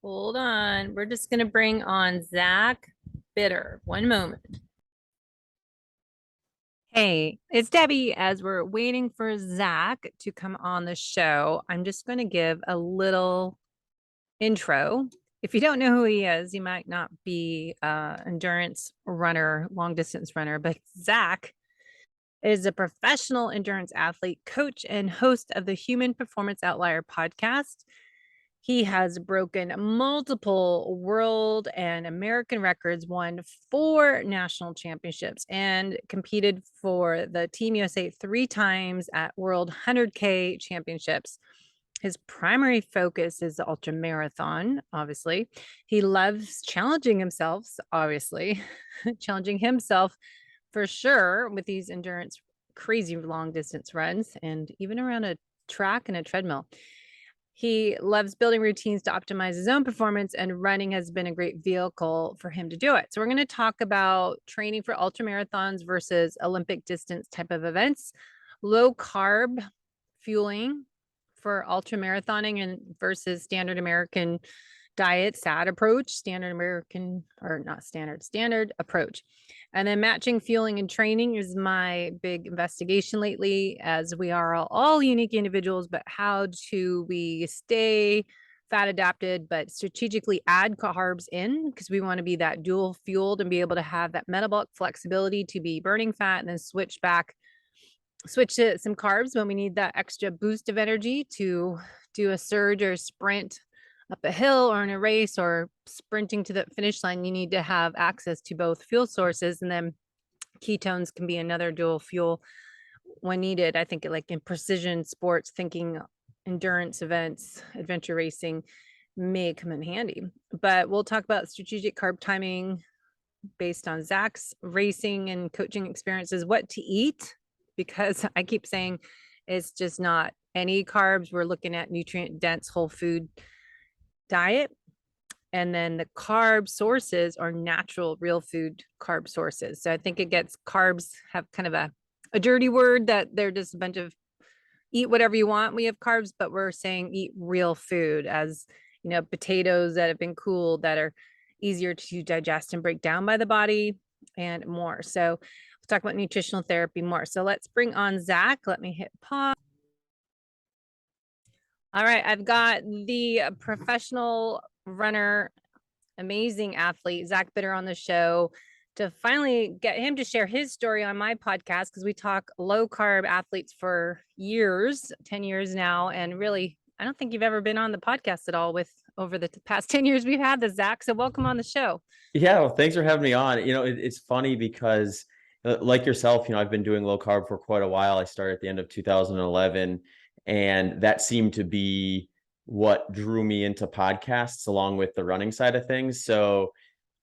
Hold on. We're just going to bring on Zach Bitter. One moment. Hey, it's Debbie. As we're waiting for Zach to come on the show, I'm just going to give a little intro. If you don't know who he is, you might not be an endurance runner, long distance runner, but Zach is a professional endurance athlete, coach, and host of the Human Performance Outlier podcast. He has broken multiple world and American records, won 4 national championships, and competed for the Team USA 3 times at World 100K championships. His primary focus is the ultramarathon, obviously. He loves challenging himself, obviously, challenging himself for sure with these endurance, crazy long distance runs, and even around a track and a treadmill. He loves building routines to optimize his own performance, and running has been a great vehicle for him to do it. So we're going to talk about training for ultramarathons versus Olympic distance type of events, low carb fueling for ultramarathoning and versus standard American diet, SAD approach, standard approach. And then matching fueling and training is my big investigation lately, as we are all unique individuals, but how do we stay fat adapted, but strategically add carbs in, because we want to be that dual fueled and be able to have that metabolic flexibility to be burning fat and then switch to some carbs when we need that extra boost of energy to do a surge or sprint up a hill or in a race or sprinting to the finish line. You need to have access to both fuel sources, and then ketones can be another dual fuel when needed. I think like in precision sports, thinking endurance events, adventure racing may come in handy. But we'll talk about strategic carb timing based on Zach's racing and coaching experiences, what to eat, because I keep saying it's just not any carbs. We're looking at nutrient dense whole food diet, and then the carb sources are natural real food carb sources. So I think carbs have kind of a dirty word that they're just a bunch of eat whatever you want. We have carbs, but we're saying eat real food, as you know, potatoes that have been cooled that are easier to digest and break down by the body and more. So we'll talk about nutritional therapy more. So let's bring on Zach. Let me hit pause. All right, I've got the professional runner, amazing athlete, Zach Bitter, on the show to finally get him to share his story on my podcast, because we talk low carb athletes for years, 10 years now. And really, I don't think you've ever been on the podcast at all over the past 10 years we've had this, Zach. So welcome on the show. Yeah, well, thanks for having me on. It's funny because like yourself, I've been doing low carb for quite a while. I started at the end of 2011, and that seemed to be what drew me into podcasts along with the running side of things. So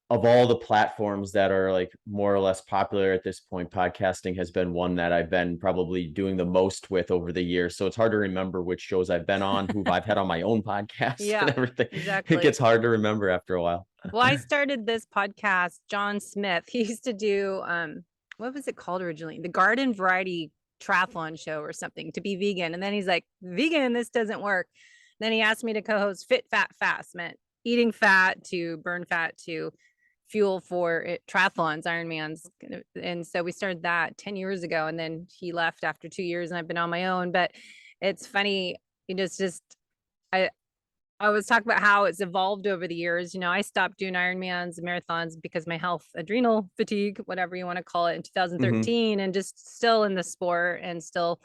of all the platforms that are like more or less popular at this point, podcasting has been one that I've been probably doing the most with over the years. So it's hard to remember which shows I've been on, who I've had on my own podcast and everything. Exactly. It gets hard to remember after a while. Well, I started this podcast, John Smith. He used to do, what was it called originally? The Garden Variety Triathlon Show or something, to be vegan. And then he's like, vegan, this doesn't work. Then he asked me to co-host Fit, Fat, Fast, meant eating fat to burn fat to fuel for triathlons, Ironmans. And so we started that 10 years ago. And then he left after 2 years and I've been on my own. But it's funny, it's just, I was talking about how it's evolved over the years. I stopped doing Ironmans and marathons because my health, adrenal fatigue, whatever you want to call it, in 2013, and just still in the sport and still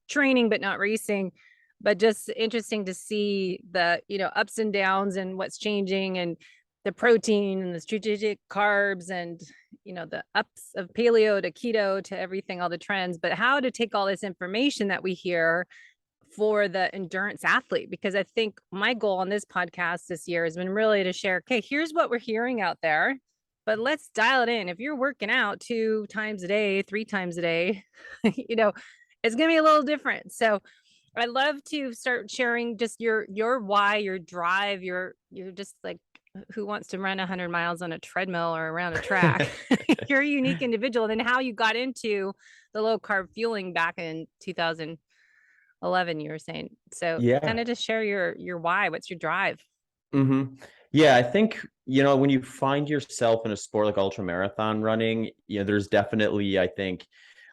training, but not racing. But just interesting to see the, ups and downs and what's changing, and the protein and the strategic carbs and, the ups of paleo to keto to everything, all the trends, but how to take all this information that we hear for the endurance athlete. Because I think my goal on this podcast this year has been really to share, okay, here's what we're hearing out there, but let's dial it in. If you're working out 2 times a day, 3 times a day, it's going to be a little different. So I love to start sharing just your why, your drive, you're just like, who wants to run 100 miles on a treadmill or around a track? You're a unique individual. And then how you got into the low carb fueling back in 2011, you were saying. So yeah, kind of just share your why. What's your drive? Yeah, I think, when you find yourself in a sport like ultra marathon running, there's definitely, I think,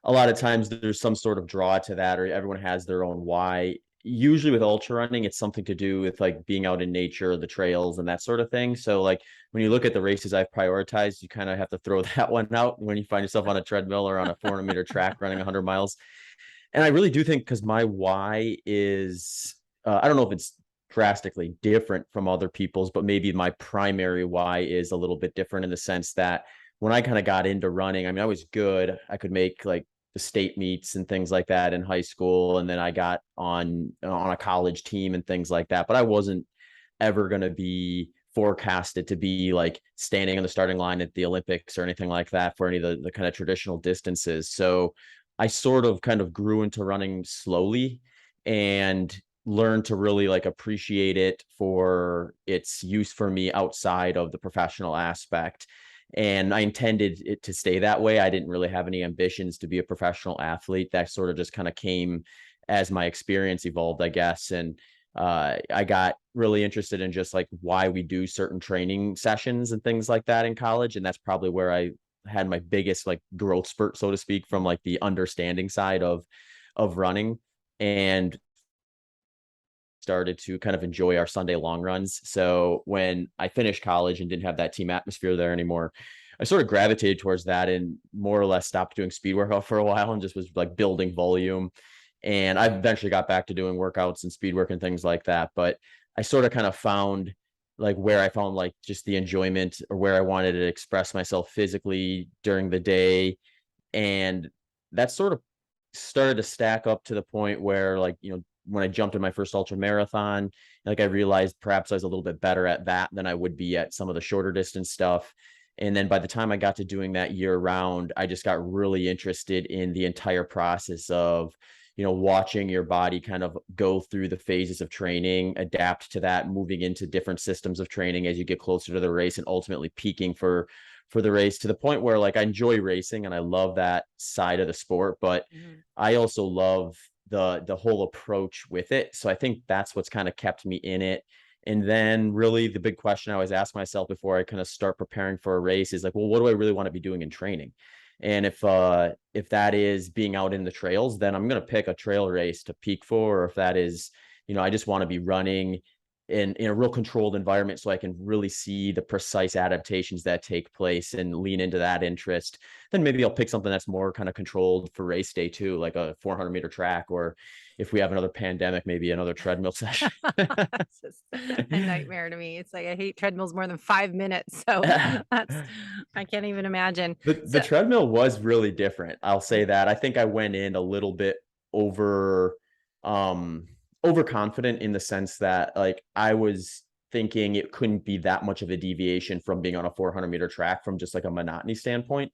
a lot of times there's some sort of draw to that, or everyone has their own why. Usually with ultra running, it's something to do with like being out in nature, the trails and that sort of thing. So like when you look at the races I've prioritized, you kind of have to throw that one out when you find yourself on a treadmill or on a 400-meter track running 100 miles. And I really do think, because my why is, I don't know if it's drastically different from other people's, but maybe my primary why is a little bit different in the sense that when I kind of got into running, I mean, I was good. I could make like the state meets and things like that in high school. And then I got on a college team and things like that, but I wasn't ever going to be forecasted to be like standing on the starting line at the Olympics or anything like that for any of the kind of traditional distances. So I sort of kind of grew into running slowly and learned to really like appreciate it for its use for me outside of the professional aspect. And I intended it to stay that way. I didn't really have any ambitions to be a professional athlete. That sort of just kind of came as my experience evolved, I guess. And I got really interested in just like why we do certain training sessions and things like that in college. And that's probably where I had my biggest like growth spurt, so to speak, from like the understanding side of running, and started to kind of enjoy our Sunday long runs. So when I finished college and didn't have that team atmosphere there anymore, I sort of gravitated towards that and more or less stopped doing speed workout for a while and just was like building volume. And I eventually got back to doing workouts and speed work and things like that. But I sort of kind of found like where I found like just the enjoyment, or where I wanted to express myself physically during the day. And that sort of started to stack up to the point where, like, when I jumped in my first ultra marathon, like I realized perhaps I was a little bit better at that than I would be at some of the shorter distance stuff. And then by the time I got to doing that year round, I just got really interested in the entire process of, watching your body kind of go through the phases of training, adapt to that, moving into different systems of training as you get closer to the race, and ultimately peaking for the race, to the point where like I enjoy racing and I love that side of the sport, but I also love the whole approach with it. So I think that's what's kind of kept me in it. And then really the big question I always ask myself before I kind of start preparing for a race is like, well, what do I really want to be doing in training? And if that is being out in the trails, then I'm going to pick a trail race to peak for. Or if that is, I just want to be running in a real controlled environment so I can really see the precise adaptations that take place and lean into that interest, then maybe I'll pick something that's more kind of controlled for race day too, like a 400-meter track, or if we have another pandemic, maybe another treadmill session. It's just a nightmare to me. It's like I hate treadmills more than 5 minutes. So I can't even imagine. The treadmill was really different. I'll say that. I think I went in a little bit overconfident, in the sense that like I was thinking it couldn't be that much of a deviation from being on a 400-meter track from just like a monotony standpoint.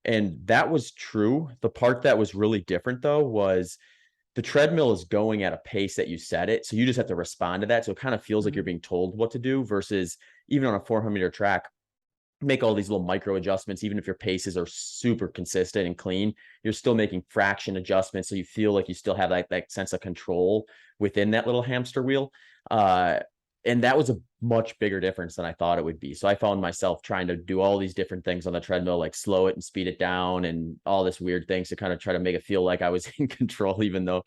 And that was true. The part that was really different though was the treadmill is going at a pace that you set it. So you just have to respond to that. So it kind of feels like you're being told what to do, versus even on a 400-meter track, make all these little micro adjustments. Even if your paces are super consistent and clean, you're still making fraction adjustments. So you feel like you still have that sense of control within that little hamster wheel. And that was a much bigger difference than I thought it would be. So I found myself trying to do all these different things on the treadmill, like slow it and speed it down and all this weird things to kind of try to make it feel like I was in control, even though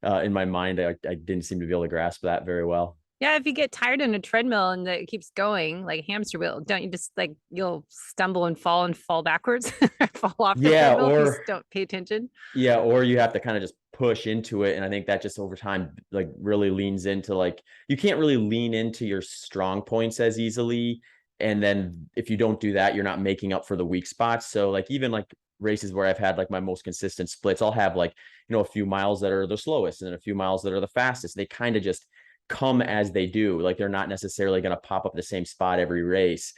in my mind, I didn't seem to be able to grasp that very well. Yeah, if you get tired in a treadmill and it keeps going like a hamster wheel, don't you just like you'll stumble and fall backwards, fall off the treadmill if you don't pay attention? Yeah, or you have to kind of just push into it. And I think that just over time, like really leans into like, you can't really lean into your strong points as easily. And then if you don't do that, you're not making up for the weak spots. So like even like races where I've had like my most consistent splits, I'll have like, a few miles that are the slowest and then a few miles that are the fastest. They kind of just come as they do. Like they're not necessarily going to pop up the same spot every race.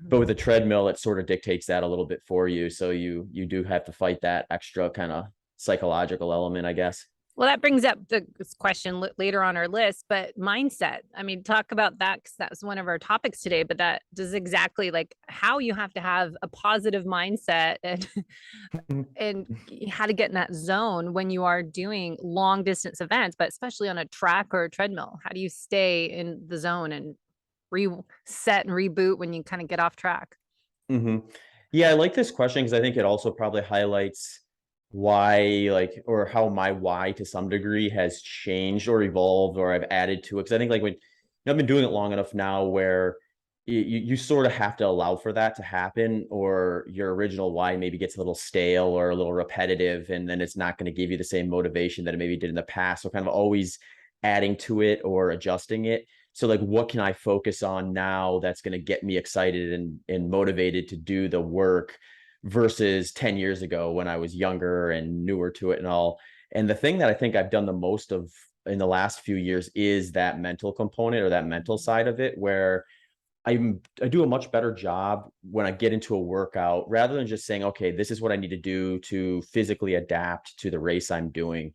But with a treadmill, it sort of dictates that a little bit for you. So you do have to fight that extra kind of psychological element, I guess. Well, that brings up the question later on our list, but mindset. I mean, talk about that, because that's one of our topics today, but that does exactly like how you have to have a positive mindset and how to get in that zone when you are doing long distance events, but especially on a track or a treadmill. How do you stay in the zone and reset and reboot when you kind of get off track? Yeah, I like this question because I think it also probably highlights why, like, or how my why to some degree has changed or evolved, or I've added to it. Because I think like when I've been doing it long enough now where you sort of have to allow for that to happen, or your original why maybe gets a little stale or a little repetitive, and then it's not going to give you the same motivation that it maybe did in the past. So kind of always adding to it or adjusting it. So like, what can I focus on now that's going to get me excited and motivated to do the work versus 10 years ago when I was younger and newer to it and all. And the thing that I think I've done the most of in the last few years is that mental component or that mental side of it, where I do a much better job when I get into a workout, rather than just saying, okay, this is what I need to do to physically adapt to the race I'm doing.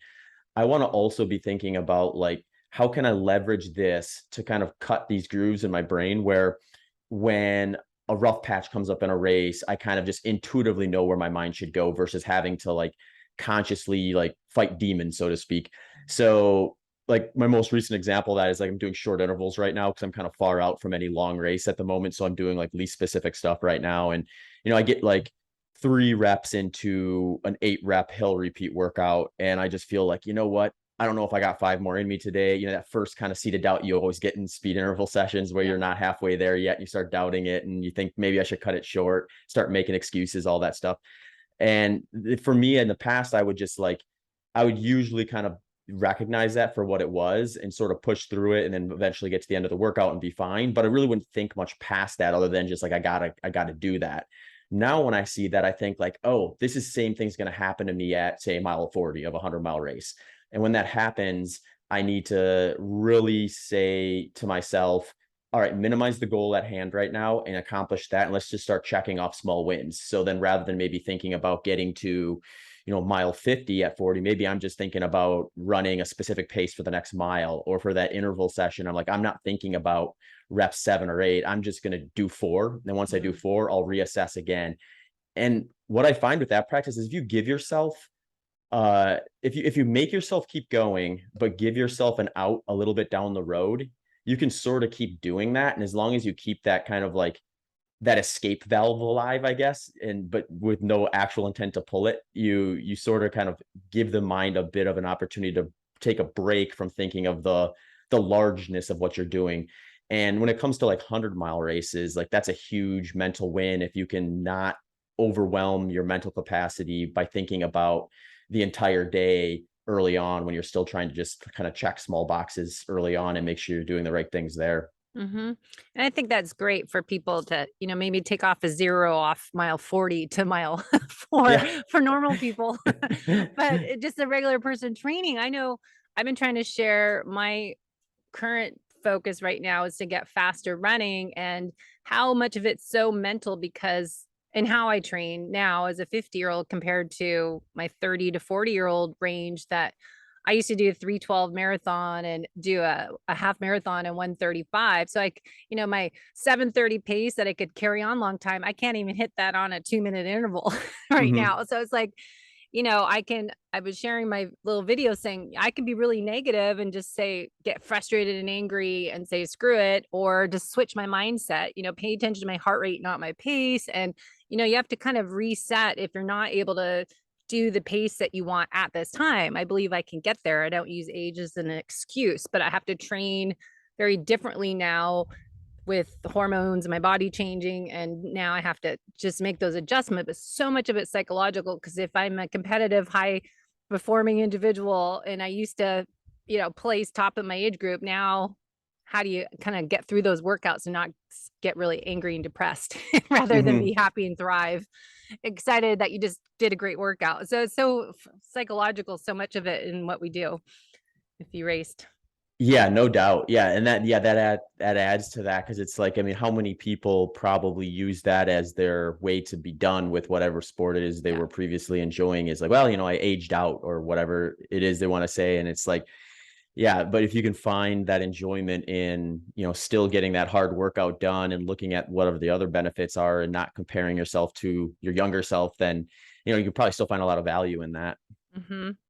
I want to also be thinking about like, how can I leverage this to kind of cut these grooves in my brain where when a rough patch comes up in a race, I kind of just intuitively know where my mind should go versus having to like consciously like fight demons, so to speak. So like my most recent example of that is like I'm doing short intervals right now because I'm kind of far out from any long race at the moment. So I'm doing like least specific stuff right now. And, I get like 3 reps into an 8 rep hill repeat workout. And I just feel like, you know what? I don't know if I got 5 more in me today. That first kind of seeded doubt you always get in speed interval sessions where you're not halfway there yet. And you start doubting it and you think maybe I should cut it short, start making excuses, all that stuff. And for me in the past, I would usually kind of recognize that for what it was and sort of push through it and then eventually get to the end of the workout and be fine. But I really wouldn't think much past that other than just like, I gotta do that. Now, when I see that, I think like, oh, this is the same thing's going to happen to me at say mile 40 of a 100-mile race. And when that happens, I need to really say to myself, all right, minimize the goal at hand right now and accomplish that. And let's just start checking off small wins. So then rather than maybe thinking about getting to, mile 50 at 40, maybe I'm just thinking about running a specific pace for the next mile, or for that interval session. I'm like, I'm not thinking about rep 7 or 8. I'm just going to do 4. And once I do 4, I'll reassess again. And what I find with that practice is if you give yourself, if you make yourself keep going, but give yourself an out a little bit down the road, you can sort of keep doing that. And as long as you keep that kind of like that escape valve alive, I guess, but with no actual intent to pull it, you sort of kind of give the mind a bit of an opportunity to take a break from thinking of the largeness of what you're doing. And when it comes to like 100-mile races, like that's a huge mental win if you can not overwhelm your mental capacity by thinking about the entire day early on, when you're still trying to just kind of check small boxes early on and make sure you're doing the right things there. And I think that's great for people to, maybe take off a 0 off mile 40 to mile 4 for normal people. But just a regular person training, I know I've been trying to share my current focus right now is to get faster running, and how much of it's so mental because and how I train now as a 50-year-old compared to my 30 to 40-year-old range, that I used to do a 3:12 marathon and do a half marathon in 1:35. So my 7:30 pace that I could carry on long time, I can't even hit that on a 2-minute interval right now. So it's like, I was sharing my little video saying I can be really negative and just say, get frustrated and angry and say, screw it, or just switch my mindset, pay attention to my heart rate, not my pace. And, you have to kind of reset if you're not able to do the pace that you want at this time. I believe I can get there. I don't use age as an excuse, but I have to train very differently now with the hormones and my body changing. And now I have to just make those adjustments, but so much of it's psychological. Because if I'm a competitive, high performing individual and I used to, place top of my age group, now how do you kind of get through those workouts and not get really angry and depressed rather than be happy and thrive, excited that you just did a great workout? So it's so psychological, so much of it in what we do if you raced. Yeah, no doubt. Yeah. And that adds to that. Cause it's like, I mean, how many people probably use that as their way to be done with whatever sport it is they were previously enjoying, is like, well, I aged out, or whatever it is they want to say. And it's like, yeah, but if you can find that enjoyment in, still getting that hard workout done and looking at whatever the other benefits are and not comparing yourself to your younger self, then, you can probably still find a lot of value in that.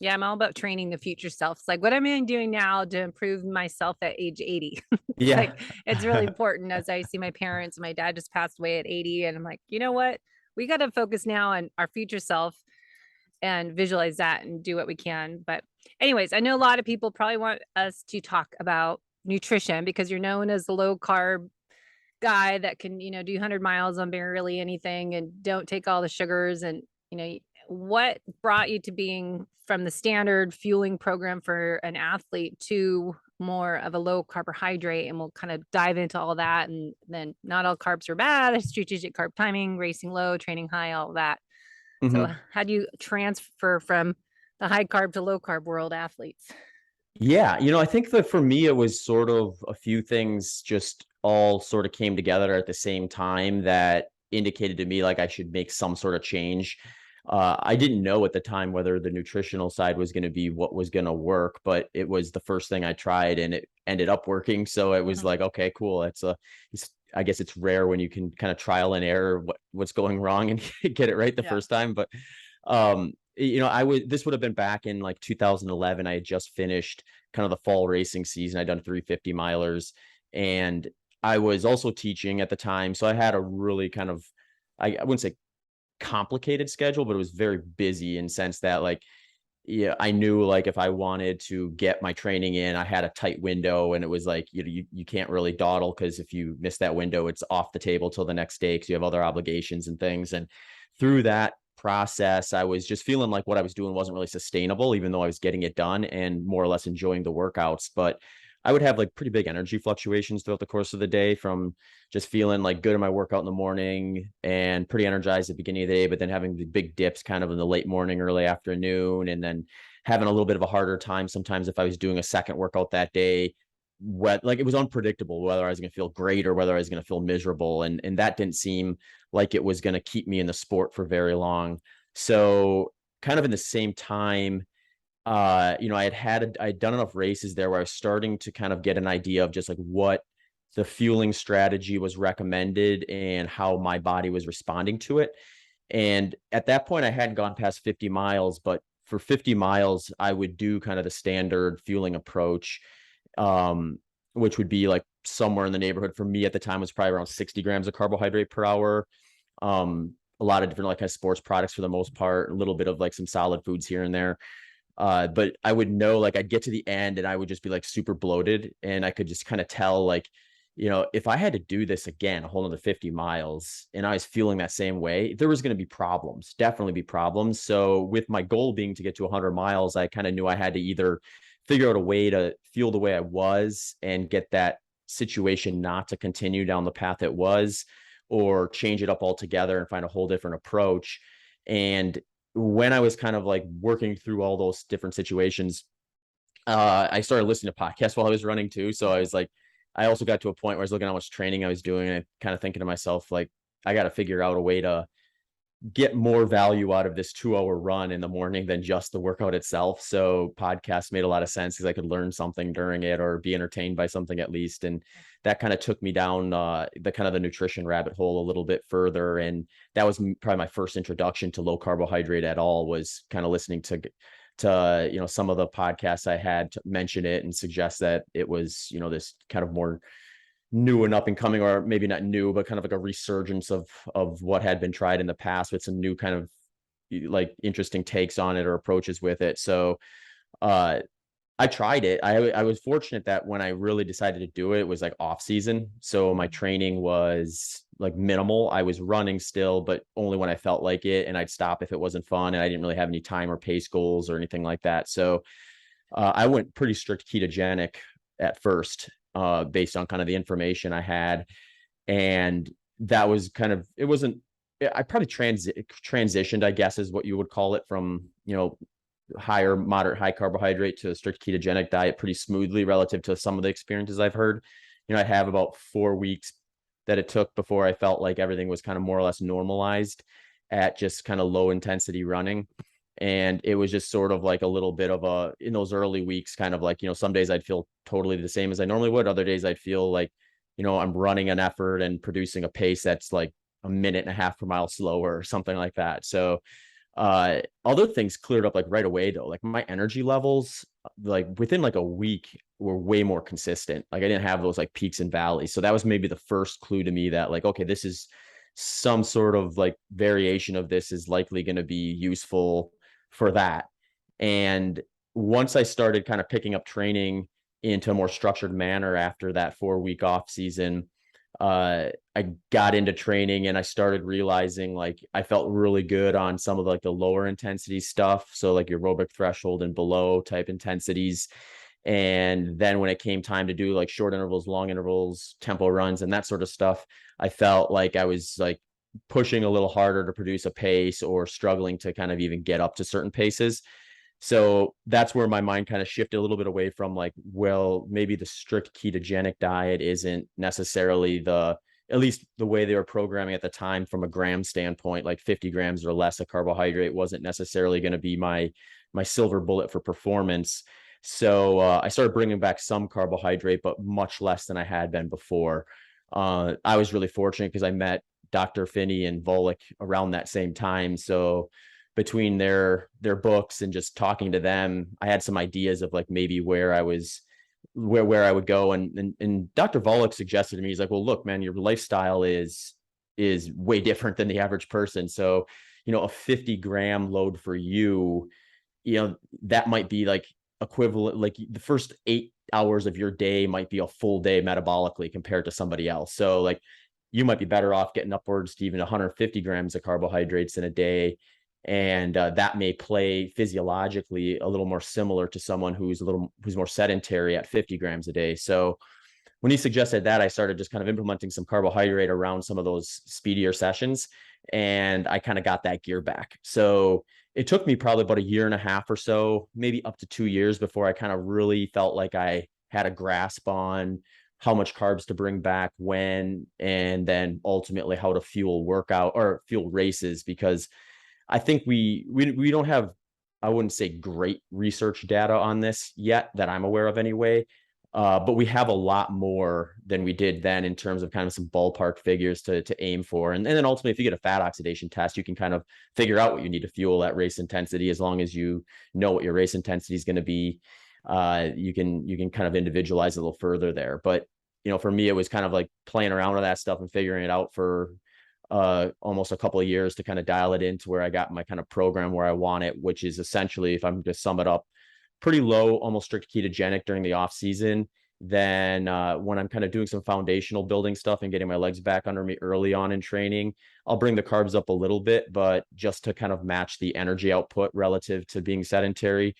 Yeah, I'm all about training the future self. It's like, what am I doing now to improve myself at age 80? It's Yeah. like, it's really important as I see my parents. My dad just passed away at 80. And I'm like, you know what? We got to focus now on our future self and visualize that and do what we can. But, anyways, I know a lot of people probably want us to talk about nutrition because you're known as the low carb guy that can, do 100 miles on barely anything and don't take all the sugars. And, what brought you to being from the standard fueling program for an athlete to more of a low carbohydrate? And we'll kind of dive into all that. And then not all carbs are bad, strategic carb timing, racing low, training high, all that. So, Mhm. how do you transfer from the high carb to low carb world athletes? Yeah, I think that for me, it was sort of a few things just all sort of came together at the same time that indicated to me like I should make some sort of change. I didn't know at the time whether the nutritional side was going to be what was going to work, but it was the first thing I tried and it ended up working. So it was Mhm. like, okay, cool. I guess it's rare when you can kind of trial and error what's going wrong and get it right the Yeah. first time. But this would have been back in like 2011. I had just finished kind of the fall racing season. I'd done 350 milers and I was also teaching at the time. So I had a really kind of, I wouldn't say complicated schedule, but it was very busy in sense that like, yeah, I knew like if I wanted to get my training in, I had a tight window and it was like, you can't really dawdle because if you miss that window, it's off the table till the next day because you have other obligations and things. And through that process, I was just feeling like what I was doing wasn't really sustainable, even though I was getting it done and more or less enjoying the workouts. But I would have like pretty big energy fluctuations throughout the course of the day from just feeling like good in my workout in the morning and pretty energized at the beginning of the day, but then having the big dips kind of in the late morning, early afternoon, and then having a little bit of a harder time sometimes if I was doing a second workout that day. Like it was unpredictable whether I was going to feel great or whether I was going to feel miserable, and that didn't seem like it was going to keep me in the sport for very long. So kind of in the same time, I'd done enough races there where I was starting to kind of get an idea of just like what the fueling strategy was recommended and how my body was responding to it. And at that point, I hadn't gone past 50 miles, but for 50 miles, I would do kind of the standard fueling approach, um, which would be like somewhere in the neighborhood for me at the time was probably around 60 grams of carbohydrate per hour. A lot of different like kind of sports products for the most part, a little bit of like some solid foods here and there. But I would know like I'd get to the end and I would just be like super bloated and I could just kind of tell like, if I had to do this again, a whole another 50 miles and I was feeling that same way, there was going to be problems, definitely be problems. So with my goal being to get to 100 miles, I kind of knew I had to either figure out a way to feel the way I was and get that situation not to continue down the path it was, or change it up altogether and find a whole different approach. And when I was kind of like working through all those different situations, I started listening to podcasts while I was running too. So I was like, I also got to a point where I was looking at how much training I was doing and kind of thinking to myself, like, I got to figure out a way to get more value out of this 2-hour run in the morning than just the workout itself. So podcasts made a lot of sense because I could learn something during it or be entertained by something at least. And that kind of took me down the kind of the nutrition rabbit hole a little bit further. And that was probably my first introduction to low carbohydrate at all, was kind of listening to some of the podcasts I had to mention it and suggest that it was, this kind of more new and up and coming, or maybe not new, but kind of like a resurgence of what had been tried in the past with some new kind of like interesting takes on it or approaches with it. So uh I tried it. I was fortunate that when I really decided to do it, it was like off season. So my training was like minimal. I was running still, but only when I felt like it. And I'd stop if it wasn't fun. And I didn't really have any time or pace goals or anything like that. So I went pretty strict ketogenic at first, based on kind of the information I had. And that was kind of, it wasn't, I probably transitioned, I guess is what you would call it, from, higher, moderate, high carbohydrate to a strict ketogenic diet pretty smoothly relative to some of the experiences I've heard. I have about 4 weeks that it took before I felt like everything was kind of more or less normalized at just kind of low intensity running. And it was just sort of like a little bit of in those early weeks, kind of like, some days I'd feel totally the same as I normally would. Other days I'd feel like, I'm running an effort and producing a pace that's like a minute and a half per mile slower or something like that. So Other things cleared up like right away though. Like my energy levels, like within like a week, were way more consistent. Like I didn't have those like peaks and valleys. So that was maybe the first clue to me that like, okay, this is some sort of like variation of this is likely going to be useful for that. And once I started kind of picking up training into a more structured manner after that 4-week off season, I got into training and I started realizing like I felt really good on some of like the lower intensity stuff. So like your aerobic threshold and below type intensities. And then when it came time to do like short intervals, long intervals, tempo runs, and that sort of stuff, I felt like I was like pushing a little harder to produce a pace or struggling to kind of even get up to certain paces. So that's where my mind kind of shifted a little bit away from like, well, maybe the strict ketogenic diet isn't necessarily at least the way they were programming at the time from a gram standpoint, like 50 grams or less of carbohydrate wasn't necessarily going to be my silver bullet for performance. So I started bringing back some carbohydrate, but much less than I had been before. I was really fortunate because I met Dr. Finney and Volek around that same time. So between their books and just talking to them, I had some ideas of like maybe where I was where I would go. And Dr. Volek suggested to me, he's like, well, look, man, your lifestyle is way different than the average person. So, a 50-gram load for you, that might be like equivalent, like the first 8 hours of your day might be a full day metabolically compared to somebody else. So like you might be better off getting upwards to even 150 grams of carbohydrates in a day. And that may play physiologically a little more similar to someone who's more sedentary at 50 grams a day. So when he suggested that, I started just kind of implementing some carbohydrate around some of those speedier sessions, and I kind of got that gear back. So it took me probably about a year and a half or so, maybe up to 2 years, before I kind of really felt like I had a grasp on how much carbs to bring back when, and then ultimately how to fuel workout or fuel races, because I think we don't have, I wouldn't say great research data on this yet that I'm aware of anyway. But we have a lot more than we did then in terms of kind of some ballpark figures to aim for. And then ultimately, if you get a fat oxidation test, you can kind of figure out what you need to fuel at race intensity. As long as you know what your race intensity is going to be, you can kind of individualize a little further there. But, for me, it was kind of like playing around with that stuff and figuring it out for almost a couple of years to kind of dial it into where I got my kind of program where I want it, which is essentially, if I'm to sum it up, pretty low, almost strict ketogenic during the off season. Then when I'm kind of doing some foundational building stuff and getting my legs back under me early on in training, I'll bring the carbs up a little bit, but just to kind of match the energy output relative to being sedentary.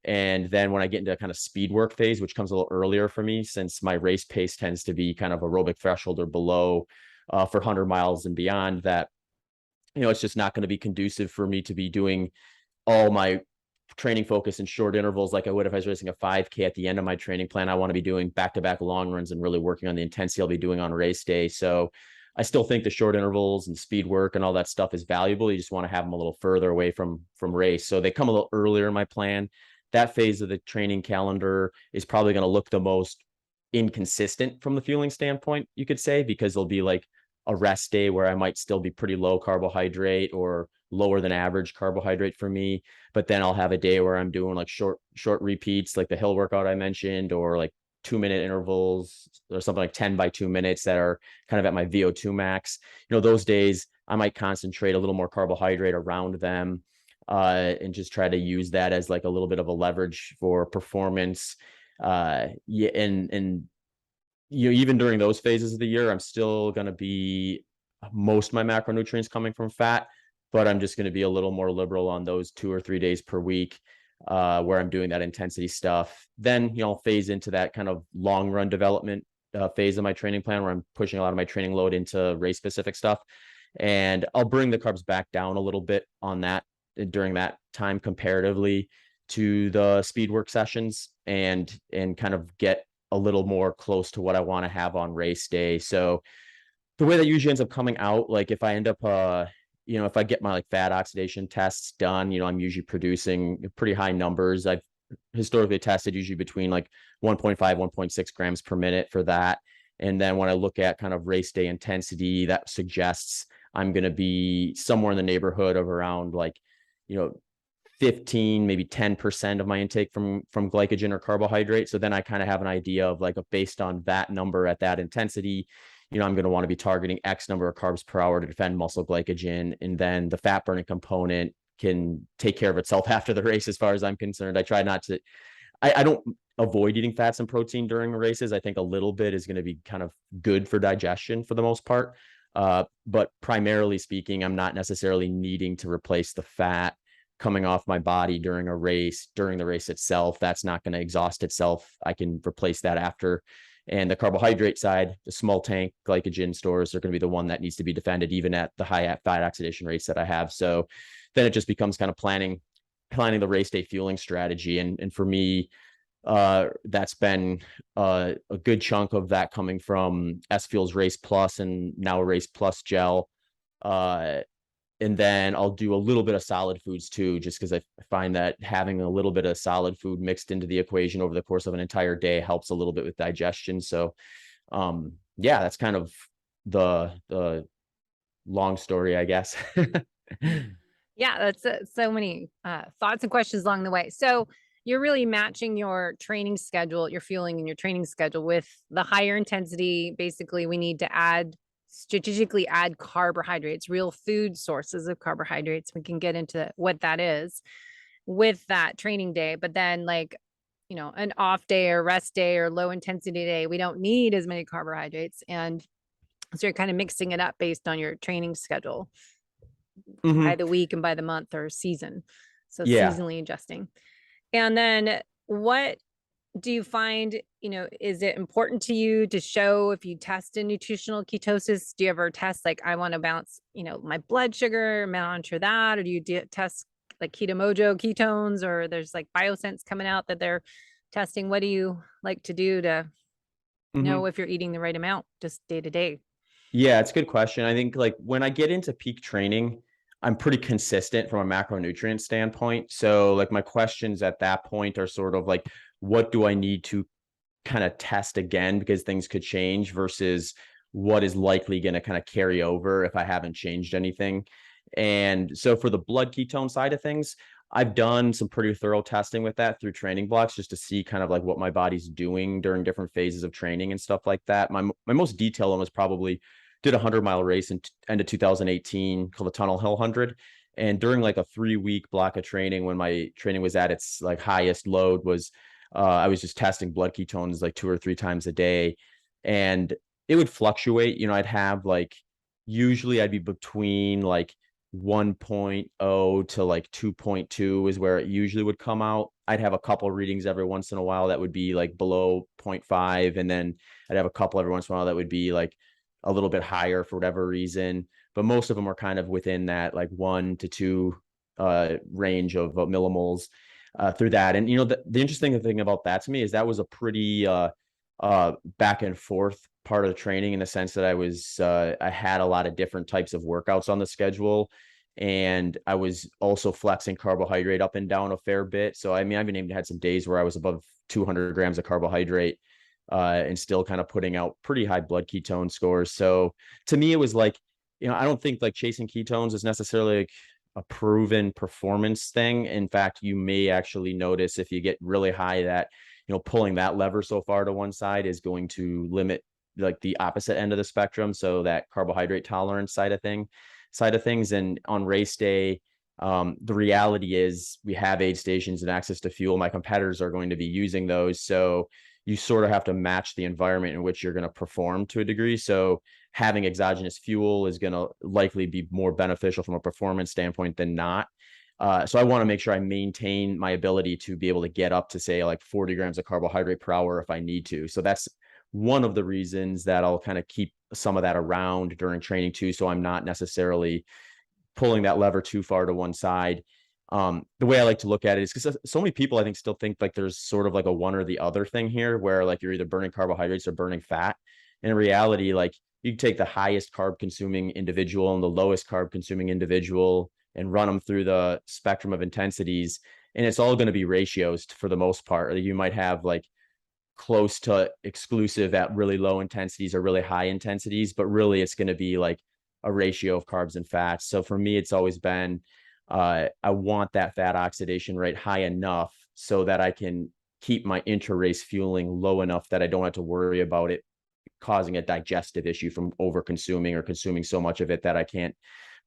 And then when I get into kind of speed work phase, which comes a little earlier for me, since my race pace tends to be kind of aerobic threshold or below for 100 miles and beyond, that, it's just not going to be conducive for me to be doing all my training focus in short intervals like I would if I was racing a 5K at the end of my training plan. I want to be doing back-to-back long runs and really working on the intensity I'll be doing on race day. So I still think the short intervals and speed work and all that stuff is valuable. You just want to have them a little further away from race. So they come a little earlier in my plan. That phase of the training calendar is probably going to look the most inconsistent from the fueling standpoint, you could say, because there'll be like a rest day where I might still be pretty low carbohydrate or lower than average carbohydrate for me. But then I'll have a day where I'm doing like short repeats, like the hill workout I mentioned, or like 2-minute intervals or something like 10 by 2 minutes that are kind of at my VO2 max. Those days I might concentrate a little more carbohydrate around them and just try to use that as like a little bit of a leverage for performance. Yeah. And even during those phases of the year, I'm still going to be most of my macronutrients coming from fat, but I'm just going to be a little more liberal on those 2 or 3 days per week where I'm doing that intensity stuff. Then, I'll phase into that kind of long run development phase of my training plan where I'm pushing a lot of my training load into race specific stuff. And I'll bring the carbs back down a little bit on that during that time comparatively to the speed work sessions and kind of get a little more close to what I want to have on race day. So the way that usually ends up coming out, like if I end up, if I get my like fat oxidation tests done, I'm usually producing pretty high numbers. I've historically tested usually between like 1.5, 1.6 grams per minute for that. And then when I look at kind of race day intensity, that suggests I'm going to be somewhere in the neighborhood of around like 15, maybe 10% of my intake from glycogen or carbohydrate. So then I kind of have an idea of like, based on that number at that intensity, I'm going to want to be targeting X number of carbs per hour to defend muscle glycogen. And then the fat burning component can take care of itself after the race, as far as I'm concerned. I try not to, I don't avoid eating fats and protein during races. I think a little bit is going to be kind of good for digestion for the most part. But primarily speaking, I'm not necessarily needing to replace the fat coming off my body during a race, during the race itself. That's not going to exhaust itself. I can replace that after. And the carbohydrate side, the small tank glycogen stores are going to be the one that needs to be defended, even at the high fat oxidation rates that I have. So then it just becomes kind of planning the race day fueling strategy. And for me, that's been a good chunk of that coming from S Fuels Race Plus and now Race Plus gel. And then I'll do a little bit of solid foods too, just because I find that having a little bit of solid food mixed into the equation over the course of an entire day helps a little bit with digestion. So, yeah, that's kind of the long story, I guess. Yeah, that's so many thoughts and questions along the way. So you're really matching your training schedule, your fueling and your training schedule with the higher intensity. Basically, we need to strategically add carbohydrates, real food sources of carbohydrates. We can get into what that is with that training day. But then an off day or rest day or low intensity day, we don't need as many carbohydrates. And so you're kind of mixing it up based on your training schedule by the week and by the month or season. So seasonally adjusting. And then what do you find, is it important to you to show if you test in nutritional ketosis? Do you ever test, like, I want to bounce, my blood sugar, monitor that? Or do you test like Keto Mojo ketones, or there's like Biosense coming out that they're testing? What do you like to do to know if you're eating the right amount just day to day? Yeah, it's a good question. I think like when I get into peak training, I'm pretty consistent from a macronutrient standpoint. So like my questions at that point are sort of like, what do I need to kind of test again because things could change versus what is likely going to kind of carry over if I haven't changed anything. And so for the blood ketone side of things, I've done some pretty thorough testing with that through training blocks just to see kind of like what my body's doing during different phases of training and stuff like that. My most detailed one was probably did a 100-mile race in end of 2018 called the Tunnel Hill 100. And during like a 3-week block of training, when my training was at its like highest load, was I was just testing blood ketones like 2 or 3 times a day, and it would fluctuate. I'd have like, usually I'd be between like 1.0 to like 2.2 is where it usually would come out. I'd have a couple of readings every once in a while that would be like below 0.5. And then I'd have a couple every once in a while that would be like a little bit higher for whatever reason. But most of them are kind of within that like 1 to 2 range of millimoles through that. And, the interesting thing about that to me is that was a pretty back and forth part of the training, in the sense that I had a lot of different types of workouts on the schedule, and I was also flexing carbohydrate up and down a fair bit. So I mean, I've been able to had some days where I was above 200 grams of carbohydrate and still kind of putting out pretty high blood ketone scores. So to me, it was like, I don't think like chasing ketones is necessarily like a proven performance thing. In fact, you may actually notice if you get really high that, pulling that lever so far to one side is going to limit like the opposite end of the spectrum. So that carbohydrate tolerance side of things. And on race day, the reality is we have aid stations and access to fuel. My competitors are going to be using those. So you sort of have to match the environment in which you're going to perform to a degree. So having exogenous fuel is going to likely be more beneficial from a performance standpoint than not. So I want to make sure I maintain my ability to be able to get up to say like 40 grams of carbohydrate per hour if I need to. So that's one of the reasons that I'll kind of keep some of that around during training too. So I'm not necessarily pulling that lever too far to one side. The way I like to look at it is because so many people, I think, still think like there's sort of like a one or the other thing here, where like you're either burning carbohydrates or burning fat. And in reality, like you take the highest carb consuming individual and the lowest carb consuming individual and run them through the spectrum of intensities, and it's all going to be ratios for the most part. You might have like close to exclusive at really low intensities or really high intensities, but really it's going to be like a ratio of carbs and fats. So for me, it's always been I want that fat oxidation rate high enough so that I can keep my intra-race fueling low enough that I don't have to worry about it causing a digestive issue from over consuming or consuming so much of it that I can't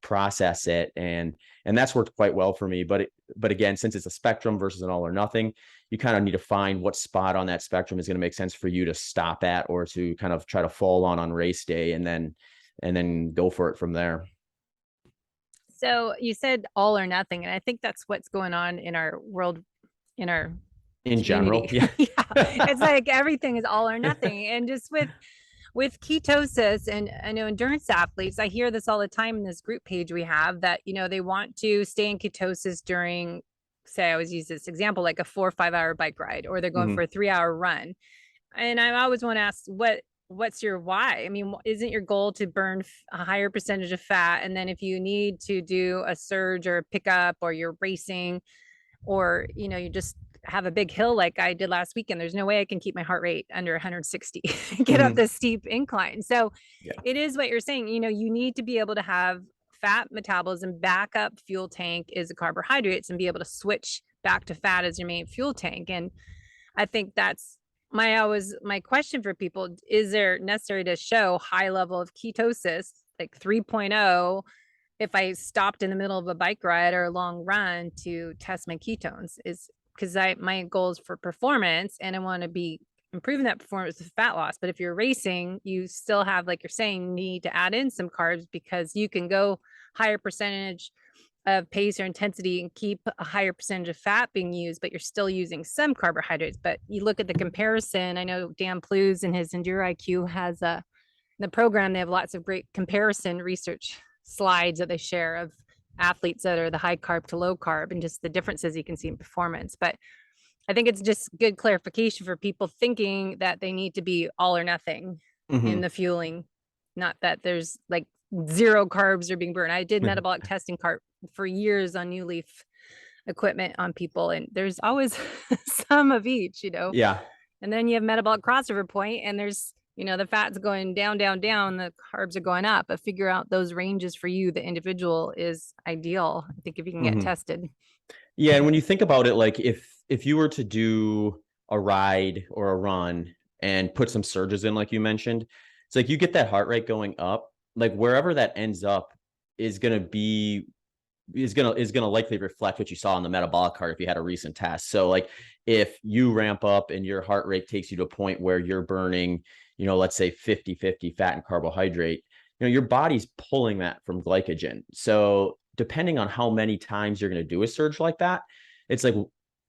process it. And that's worked quite well for me. But again, since it's a spectrum versus an all or nothing, you kind of need to find what spot on that spectrum is going to make sense for you to stop at, or to kind of try to fall on race day, and then go for it from there. So you said all or nothing, and I think that's what's going on in our world, in our in community. general. Yeah. It's like everything is all or nothing. And just with ketosis, and I know endurance athletes, I hear this all the time in this group page we have, that, you know, they want to stay in ketosis during, say, I always use this example, like a 4 or 5 hour bike ride, or they're going for a 3-hour run. And I always want to ask, what's your why? I mean, isn't your goal to burn a higher percentage of fat? And then if you need to do a surge or a pickup, or you're racing, or, you know, you just have a big hill like I did last weekend, there's no way I can keep my heart rate under 160, get up this steep incline. So it is what you're saying, you know, you need to be able to have fat metabolism, backup fuel tank is the carbohydrates, and be able to switch back to fat as your main fuel tank. And I think that's my question for people: is there necessary to show high level of ketosis, like 3.0, if I stopped in the middle of a bike ride or a long run to test my ketones? Is because my goal is for performance, and I want to be improving that performance with fat loss. But if you're racing, you still have, like you're saying, need to add in some carbs, because you can go higher percentage of pace or intensity and keep a higher percentage of fat being used, but you're still using some carbohydrates. But you look at the comparison. I know Dan Plews in his Enduro IQ has in the program, they have lots of great comparison research slides that they share of athletes that are the high carb to low carb, and just the differences you can see in performance. But I think it's just good clarification for people thinking that they need to be all or nothing in the fueling, not that there's like 0 carbs are being burned. I did metabolic testing for years on New Leaf equipment on people, and there's always some of each, you know. Yeah. And then you have metabolic crossover point, and there's, you know, the fat's going down, down, down, the carbs are going up. But figure out those ranges for you, the individual, is ideal, I think, if you can get tested. Yeah. And when you think about it, like if you were to do a ride or a run and put some surges in, like you mentioned, it's like you get that heart rate going up, like wherever that ends up is going to likely reflect what you saw on the metabolic card if you had a recent test. So like if you ramp up and your heart rate takes you to a point where you're burning, you know, let's say 50-50 fat and carbohydrate, you know, your body's pulling that from glycogen. So depending on how many times you're going to do a surge like that, it's like,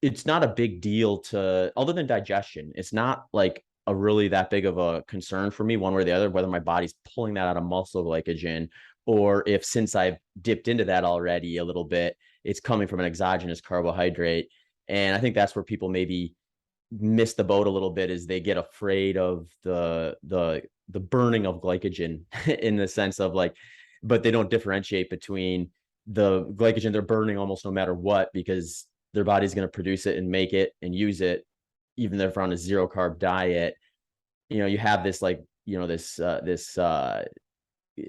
it's not a big deal to, other than digestion, it's not like a really that big of a concern for me one way or the other, whether my body's pulling that out of muscle glycogen, or if, since I've dipped into that already a little bit, it's coming from an exogenous carbohydrate. And I think that's where people maybe miss the boat a little bit, is they get afraid of the burning of glycogen in the sense of like, but they don't differentiate between the glycogen they're burning almost no matter what, because their body's going to produce it and make it and use it, even if they're on a 0 carb diet. You know, you have this like, you know, this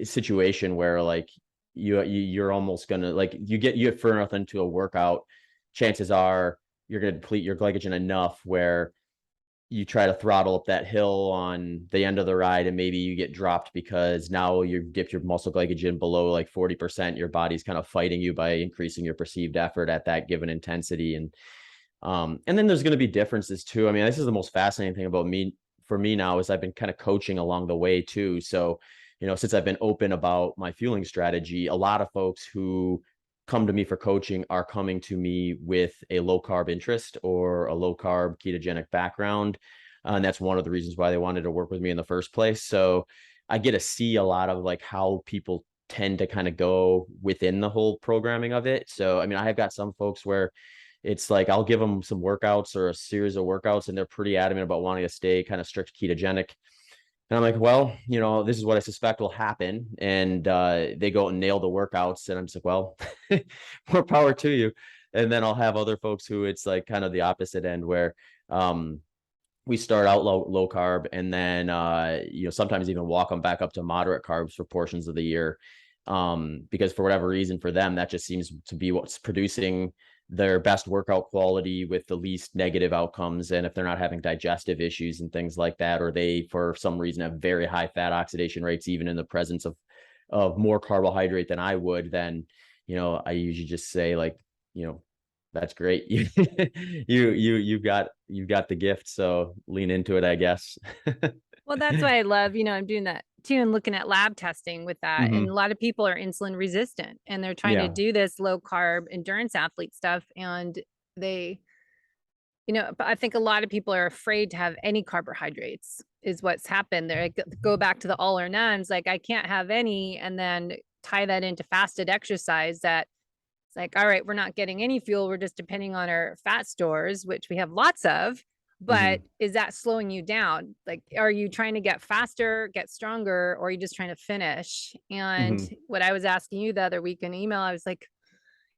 situation where like you're almost gonna, like, you get far enough into a workout, chances are you're going to deplete your glycogen enough where you try to throttle up that hill on the end of the ride, and maybe you get dropped because now you've dipped your muscle glycogen below like 40%. Your body's kind of fighting you by increasing your perceived effort at that given intensity. And then there's going to be differences too. I mean, this is the most fascinating thing about me, for me now, is I've been kind of coaching along the way too. So, you know, since I've been open about my fueling strategy, a lot of folks who come to me for coaching are coming to me with a low carb interest or a low carb ketogenic background. And that's one of the reasons why they wanted to work with me in the first place. So I get to see a lot of like how people tend to kind of go within the whole programming of it. So, I mean, I have got some folks where it's like, I'll give them some workouts or a series of workouts, and they're pretty adamant about wanting to stay kind of strict ketogenic. And I'm like, well, you know, this is what I suspect will happen. And they go and nail the workouts. And I'm just like, well, more power to you. And then I'll have other folks who it's like kind of the opposite end, where we start out low carb, and then, you know, sometimes even walk them back up to moderate carbs for portions of the year. because for whatever reason for them, that just seems to be what's producing their best workout quality with the least negative outcomes. And if they're not having digestive issues and things like that, or they, for some reason, have very high fat oxidation rates, even in the presence of more carbohydrate than I would, then, I usually just say like, that's great. You've got the gift. So lean into it, I guess. Well, that's why I love, I'm doing that too and looking at lab testing with that. And a lot of people are insulin resistant and they're trying to Yeah. do this low carb endurance athlete stuff. And they, but I think a lot of people are afraid to have any carbohydrates is what's happened. They go back to the all or none's, like I can't have any, and then tie that into fasted exercise that it's like, all right, we're not getting any fuel. We're just depending on our fat stores, which we have lots of. But is that slowing you down? Like, are you trying to get faster, get stronger, or are you just trying to finish? And what I was asking you the other week in email, I was like,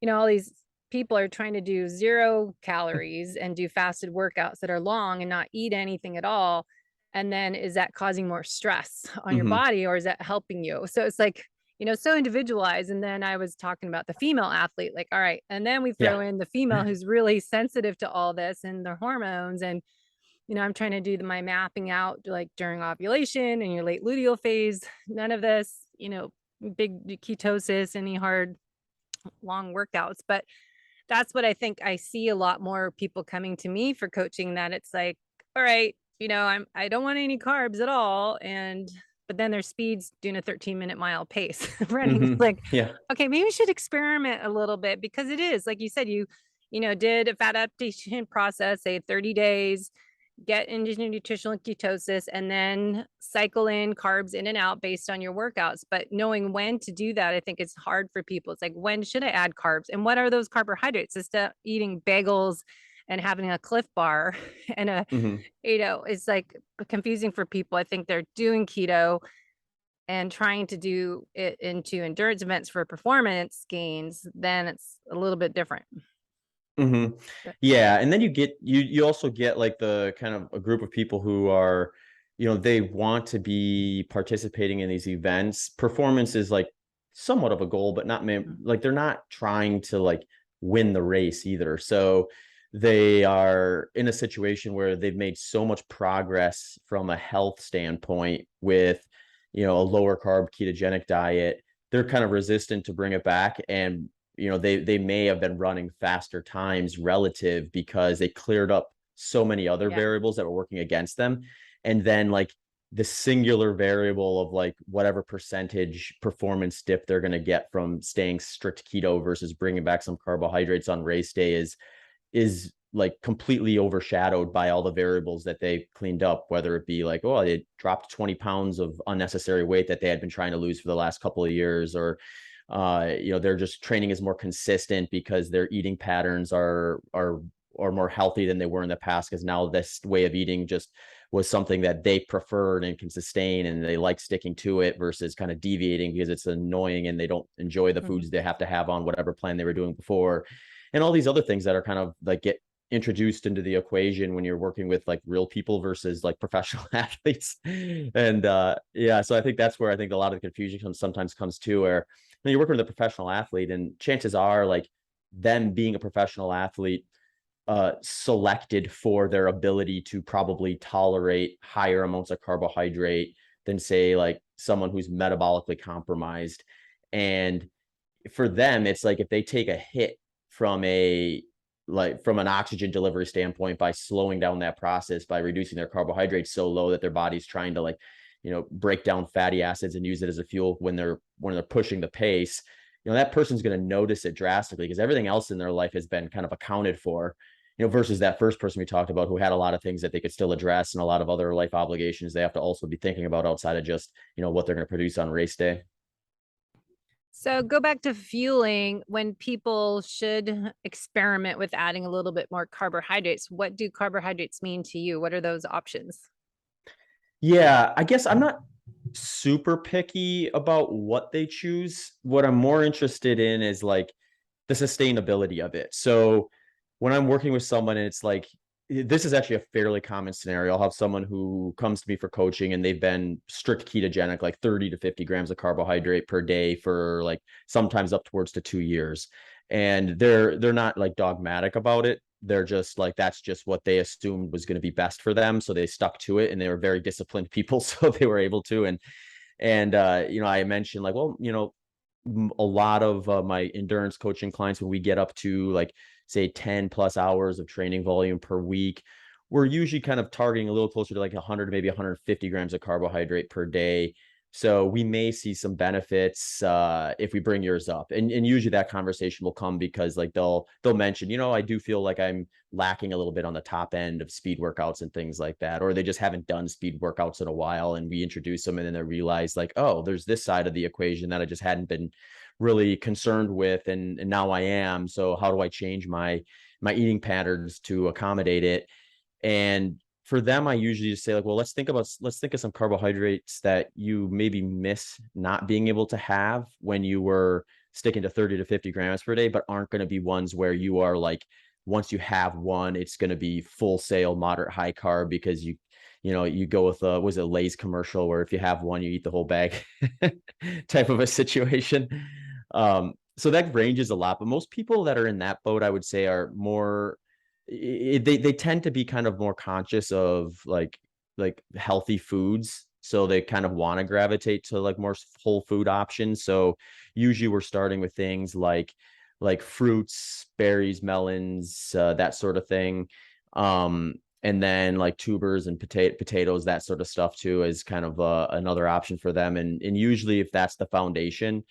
all these people are trying to do 0 calories and do fasted workouts that are long and not eat anything at all. And then is that causing more stress on your body, or is that helping you? So it's like, so individualized. And then I was talking about the female athlete, like, all right. And then we throw in the female who's really sensitive to all this and their hormones. And, I'm trying to do my mapping out like during ovulation and your late luteal phase, none of this, big ketosis, any hard long workouts. But that's what I think I see a lot more people coming to me for coaching, that it's like, all right, I don't want any carbs at all. But then their speed's doing a 13-minute mile pace running. It's like, okay, maybe we should experiment a little bit, because it is, like you said, you did a fat adaptation process, say 30 days, get into nutritional ketosis, and then cycle in carbs in and out based on your workouts. But knowing when to do that, I think it's hard for people. It's like, when should I add carbs? And what are those carbohydrates? Instead of eating bagels and having a Cliff Bar and it's like confusing for people. I think they're doing keto and trying to do it into endurance events for performance gains, then it's a little bit different. Yeah. And then you also get like the kind of a group of people who are, they want to be participating in these events. Performance is like somewhat of a goal, but not like they're not trying to like win the race either. So they are in a situation where they've made so much progress from a health standpoint with, a lower carb ketogenic diet. They're kind of resistant to bring it back. And they may have been running faster times relative because they cleared up so many other variables that were working against them. And then like the singular variable of like whatever percentage performance dip they're going to get from staying strict keto versus bringing back some carbohydrates on race day is like completely overshadowed by all the variables that they cleaned up, whether it be like, oh, they dropped 20 pounds of unnecessary weight that they had been trying to lose for the last couple of years, or they're just training is more consistent because their eating patterns are more healthy than they were in the past, because now this way of eating just was something that they preferred and can sustain, and they like sticking to it versus kind of deviating because it's annoying and they don't enjoy the foods they have to have on whatever plan they were doing before, and all these other things that are kind of like get introduced into the equation when you're working with like real people versus like professional athletes. And so I think that's where I think a lot of the confusion sometimes comes to, where you're working with a professional athlete, and chances are like them being a professional athlete selected for their ability to probably tolerate higher amounts of carbohydrate than say like someone who's metabolically compromised. And for them, it's like if they take a hit from an oxygen delivery standpoint by slowing down that process, by reducing their carbohydrates so low that their body's trying to like, break down fatty acids and use it as a fuel when they're pushing the pace, that person's going to notice it drastically because everything else in their life has been kind of accounted for, versus that first person we talked about who had a lot of things that they could still address and a lot of other life obligations they have to also be thinking about outside of just, what they're going to produce on race day. So go back to fueling. When people should experiment with adding a little bit more carbohydrates, what do carbohydrates mean to you? What are those options? Yeah, I guess I'm not super picky about what they choose. What I'm more interested in is like the sustainability of it. So when I'm working with someone and it's like this is actually a fairly common scenario. I'll have someone who comes to me for coaching and they've been strict ketogenic, like 30 to 50 grams of carbohydrate per day for like sometimes up towards to 2 years. And they're not like dogmatic about it. They're just like, that's just what they assumed was going to be best for them. So they stuck to it, and they were very disciplined people. So they were able to. And I mentioned like, well, a lot of my endurance coaching clients, when we get up to like, say 10 plus hours of training volume per week, we're usually kind of targeting a little closer to like 100, maybe 150 grams of carbohydrate per day. So we may see some benefits if we bring yours up, and usually that conversation will come because like they'll mention, I do feel like I'm lacking a little bit on the top end of speed workouts and things like that, or they just haven't done speed workouts in a while, and we introduce them, and then they realize like, oh, there's this side of the equation that I just hadn't been really concerned with, and now I am. So how do I change my eating patterns to accommodate it? And for them, I usually just say like, well, let's think of some carbohydrates that you maybe miss not being able to have when you were sticking to 30 to 50 grams per day, but aren't going to be ones where you are like, once you have one, it's going to be full sail, moderate, high carb, because you go with was it Lay's commercial where if you have one, you eat the whole bag type of a situation. So that ranges a lot, but most people that are in that boat, I would say, are more, they tend to be kind of more conscious of like healthy foods. So they kind of want to gravitate to like more whole food options. So usually we're starting with things like fruits, berries, melons, that sort of thing. And then like tubers and potatoes, that sort of stuff too, is kind of another option for them. And usually if that's the foundation,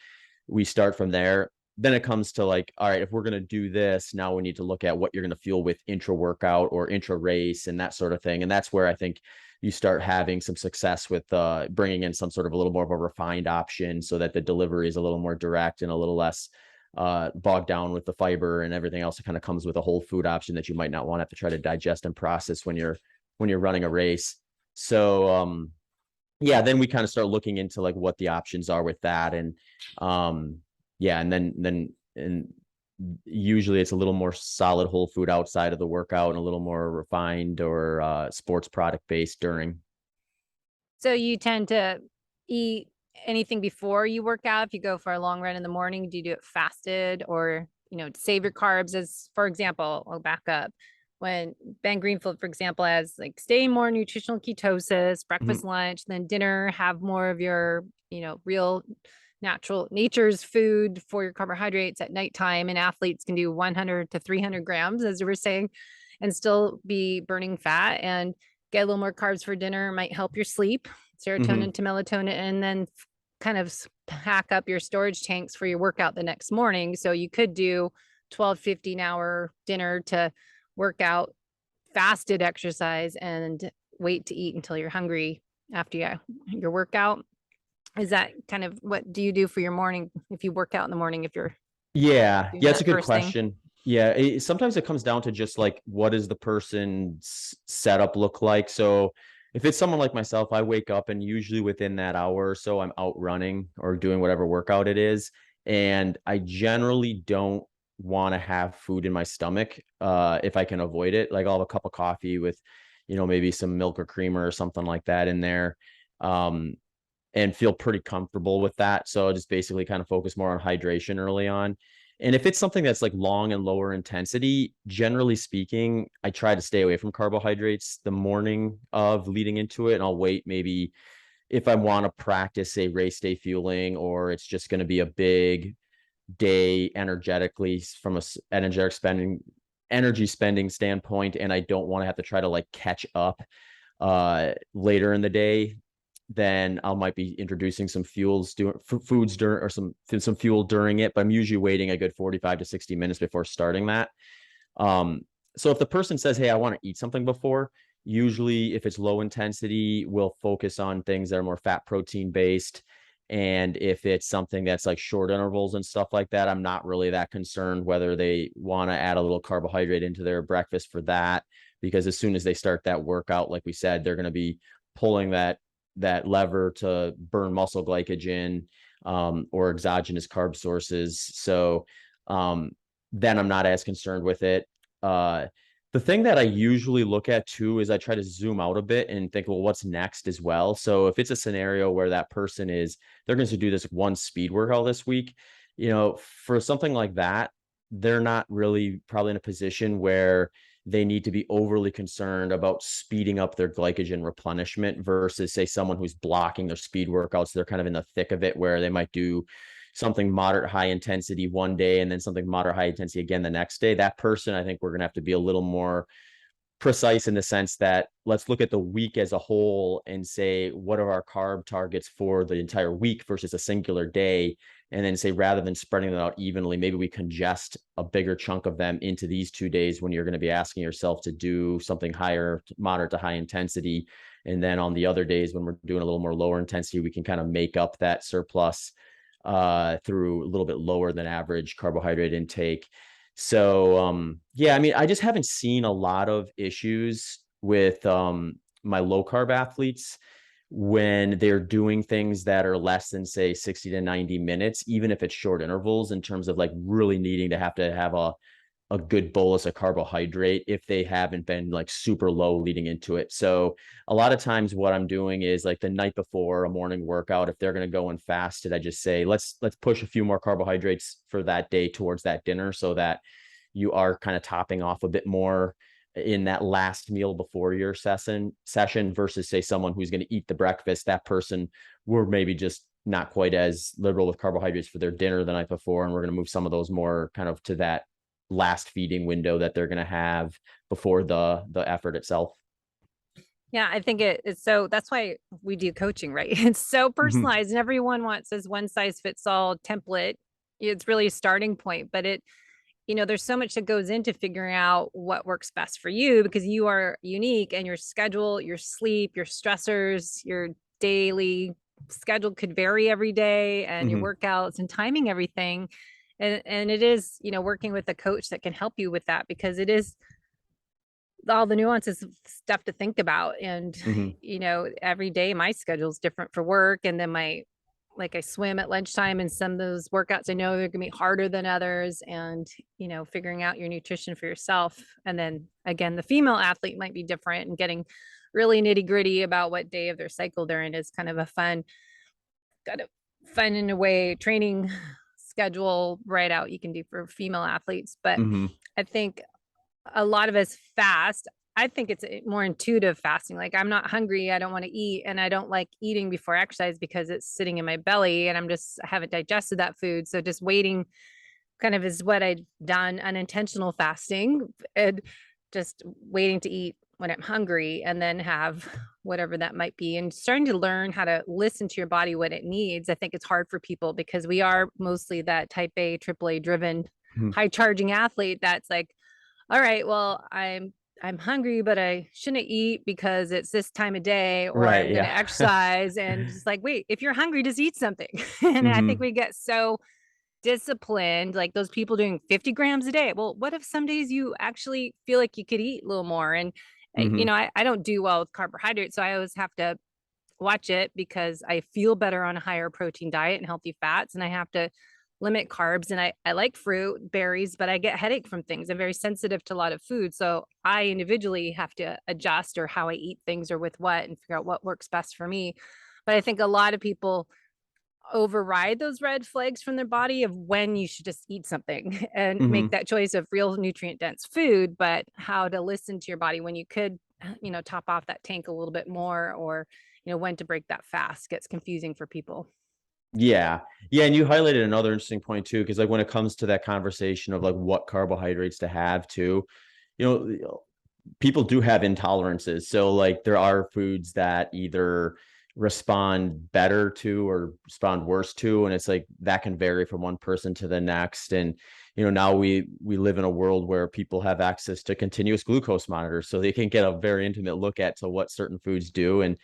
we start from there. Then it comes to like, all right, if we're going to do this, now we need to look at what you're going to fuel with intra workout or intra race and that sort of thing. And that's where I think you start having some success with bringing in some sort of a little more of a refined option, so that the delivery is a little more direct and a little less bogged down with the fiber and everything else that kind of comes with a whole food option that you might not want to have to try to digest and process when you're running a race. So yeah, then we kind of start looking into like what the options are with that. And yeah, and then usually it's a little more solid whole food outside of the workout and a little more refined or sports product based during. So you tend to eat anything before you work out? If you go for a long run in the morning, do you do it fasted, or, save your carbs? As for example, I'll back up. When Ben Greenfield, for example, has like stay more nutritional ketosis, breakfast, lunch, then dinner, have more of your, real nature's food for your carbohydrates at nighttime. And athletes can do 100 to 300 grams, as you were saying, and still be burning fat, and get a little more carbs for dinner might help your sleep, serotonin to melatonin, and then kind of pack up your storage tanks for your workout the next morning. So you could do 12, 15-hour dinner to work out, fasted exercise, and wait to eat until you're hungry after your workout. Is that kind of what do you do for your morning if you work out in the morning? If you're it's a good question. Yeah, sometimes it comes down to just like, what does the person's setup look like? So if it's someone like myself, I wake up and usually within that hour or so, I'm out running or doing whatever workout it is. And I generally don't want to have food in my stomach if I can avoid it. Like I'll have a cup of coffee with, maybe some milk or creamer or something like that in there. And feel pretty comfortable with that. So I just basically kind of focus more on hydration early on. And if it's something that's like long and lower intensity, generally speaking, I try to stay away from carbohydrates the morning of leading into it. And I'll wait maybe if I want to practice a race day fueling, or it's just going to be a big day energetically from a energy spending standpoint, and I don't want to have to try to like catch up later in the day, then I might be introducing some foods during, or some fuel during it. But I'm usually waiting a good 45 to 60 minutes before starting that. So if the person says, hey, I want to eat something before, usually if it's low intensity, we'll focus on things that are more fat protein based. And if it's something that's like short intervals and stuff like that, I'm not really that concerned whether they want to add a little carbohydrate into their breakfast for that, because as soon as they start that workout, like we said, they're going to be pulling that lever to burn muscle glycogen or exogenous carb sources. So then I'm not as concerned with it. The thing that I usually look at too is I try to zoom out a bit and think, well, what's next as well? So if it's a scenario where that person they're going to do this one speed workout this week, for something like that, they're not really probably in a position where they need to be overly concerned about speeding up their glycogen replenishment versus, say, someone who's blocking their speed workouts. They're kind of in the thick of it where they might do something moderate high intensity one day and then something moderate high intensity again the next day. That person, I think we're going to have to be a little more precise in the sense that let's look at the week as a whole and say, what are our carb targets for the entire week versus a singular day? And then say, rather than spreading them out evenly, maybe we congest a bigger chunk of them into these 2 days when you're going to be asking yourself to do something higher, moderate to high intensity. And then on the other days when we're doing a little more lower intensity, we can kind of make up that surplus through a little bit lower than average carbohydrate intake. So yeah, I mean, I just haven't seen a lot of issues with my low carb athletes when they're doing things that are less than, say, 60 to 90 minutes, even if it's short intervals, in terms of like really needing to have a good bolus of carbohydrate if they haven't been like super low leading into it. So a lot of times what I'm doing is like the night before a morning workout, if they're going to go and fasted, I just say, let's push a few more carbohydrates for that day towards that dinner so that you are kind of topping off a bit more in that last meal before your session versus, say, someone who's going to eat the breakfast. That person, we're maybe just not quite as liberal with carbohydrates for their dinner the night before, and we're going to move some of those more kind of to that last feeding window that they're going to have before the effort itself. Yeah, I think it's so that's why we do coaching, right? It's so personalized and everyone wants this one size fits all template. It's really a starting point, but there's so much that goes into figuring out what works best for you because you are unique and your schedule, your sleep, your stressors, your daily schedule could vary every day and your workouts and timing everything. And it is, working with a coach that can help you with that because it is all the nuances of stuff to think about. And, every day my schedule is different for work. And then I swim at lunchtime and some of those workouts I know they're gonna be harder than others and, figuring out your nutrition for yourself. And then again, the female athlete might be different and getting really nitty gritty about what day of their cycle they're in is kind of a fun, in a way, training schedule right out you can do for female athletes. But I think a lot of us fast. I think it's more intuitive fasting. Like I'm not hungry. I don't want to eat. And I don't like eating before exercise because it's sitting in my belly and I haven't digested that food. So just waiting kind of is what I've done, unintentional fasting and just waiting to eat when I'm hungry and then have whatever that might be and starting to learn how to listen to your body, what it needs. I think it's hard for people because we are mostly that type A, AAA driven, high charging athlete. That's like, all right, well, I'm hungry, but I shouldn't eat because it's this time of day or Right. I'm going to exercise and just like, wait, if you're hungry, just eat something. And I think we get so disciplined, like those people doing 50 grams a day. Well, what if some days you actually feel like you could eat a little more? And, I don't do well with carbohydrates. So I always have to watch it because I feel better on a higher protein diet and healthy fats. And I have to limit carbs and I like fruit, berries, but I get headache from things. I'm very sensitive to a lot of food. So I individually have to adjust or how I eat things or with what and figure out what works best for me. But I think a lot of people override those red flags from their body of when you should just eat something and make that choice of real nutrient dense food, but how to listen to your body when you could, top off that tank a little bit more or, when to break that fast gets confusing for people. Yeah. Yeah. And you highlighted another interesting point too, because like when it comes to that conversation of like what carbohydrates to have too, people do have intolerances. So like there are foods that either respond better to or respond worse to. And it's like that can vary from one person to the next. And, now we live in a world where people have access to continuous glucose monitors. So they can get a very intimate look at to what certain foods do. And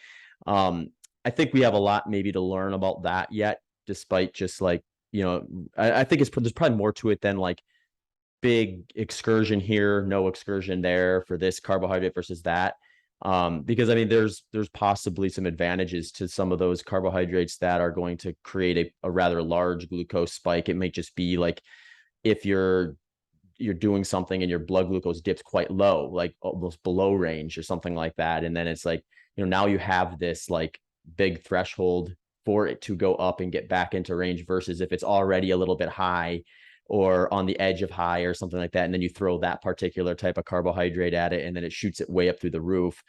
I think we have a lot maybe to learn about that yet, despite just like, I think there's probably more to it than like big excursion here, no excursion there for this carbohydrate versus that. Because I mean, there's possibly some advantages to some of those carbohydrates that are going to create a rather large glucose spike. It might just be like if you're you're doing something and your blood glucose dips quite low, like almost below range or something like that. And then it's like, now you have this like big threshold for it to go up and get back into range versus if it's already a little bit high or on the edge of high or something like that. And then you throw that particular type of carbohydrate at it and then it shoots it way up through the roof.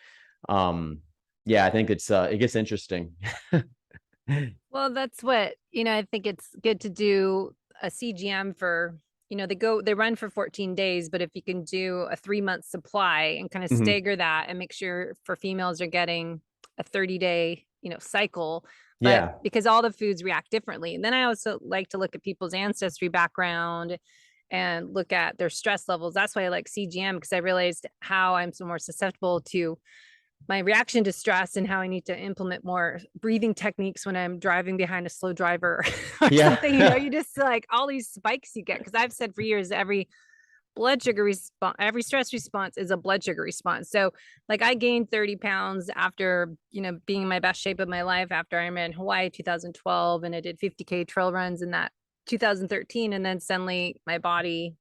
Yeah, I think it gets interesting. Well, that's what, I think it's good to do a CGM for, they run for 14 days, but if you can do a 3-month supply and kind of stagger that and make sure for females are getting a 30-day, cycle, but because all the foods react differently. And then I also like to look at people's ancestry background and look at their stress levels. That's why I like CGM, because I realized how I'm so more susceptible to my reaction to stress and how I need to implement more breathing techniques when I'm driving behind a slow driver or something. You just like all these spikes you get. Cause I've said for years, every blood sugar response, every stress response is a blood sugar response. So like I gained 30 pounds after, being in my best shape of my life after I ran Hawaii 2012 and I did 50K trail runs in that 2013. And then suddenly my body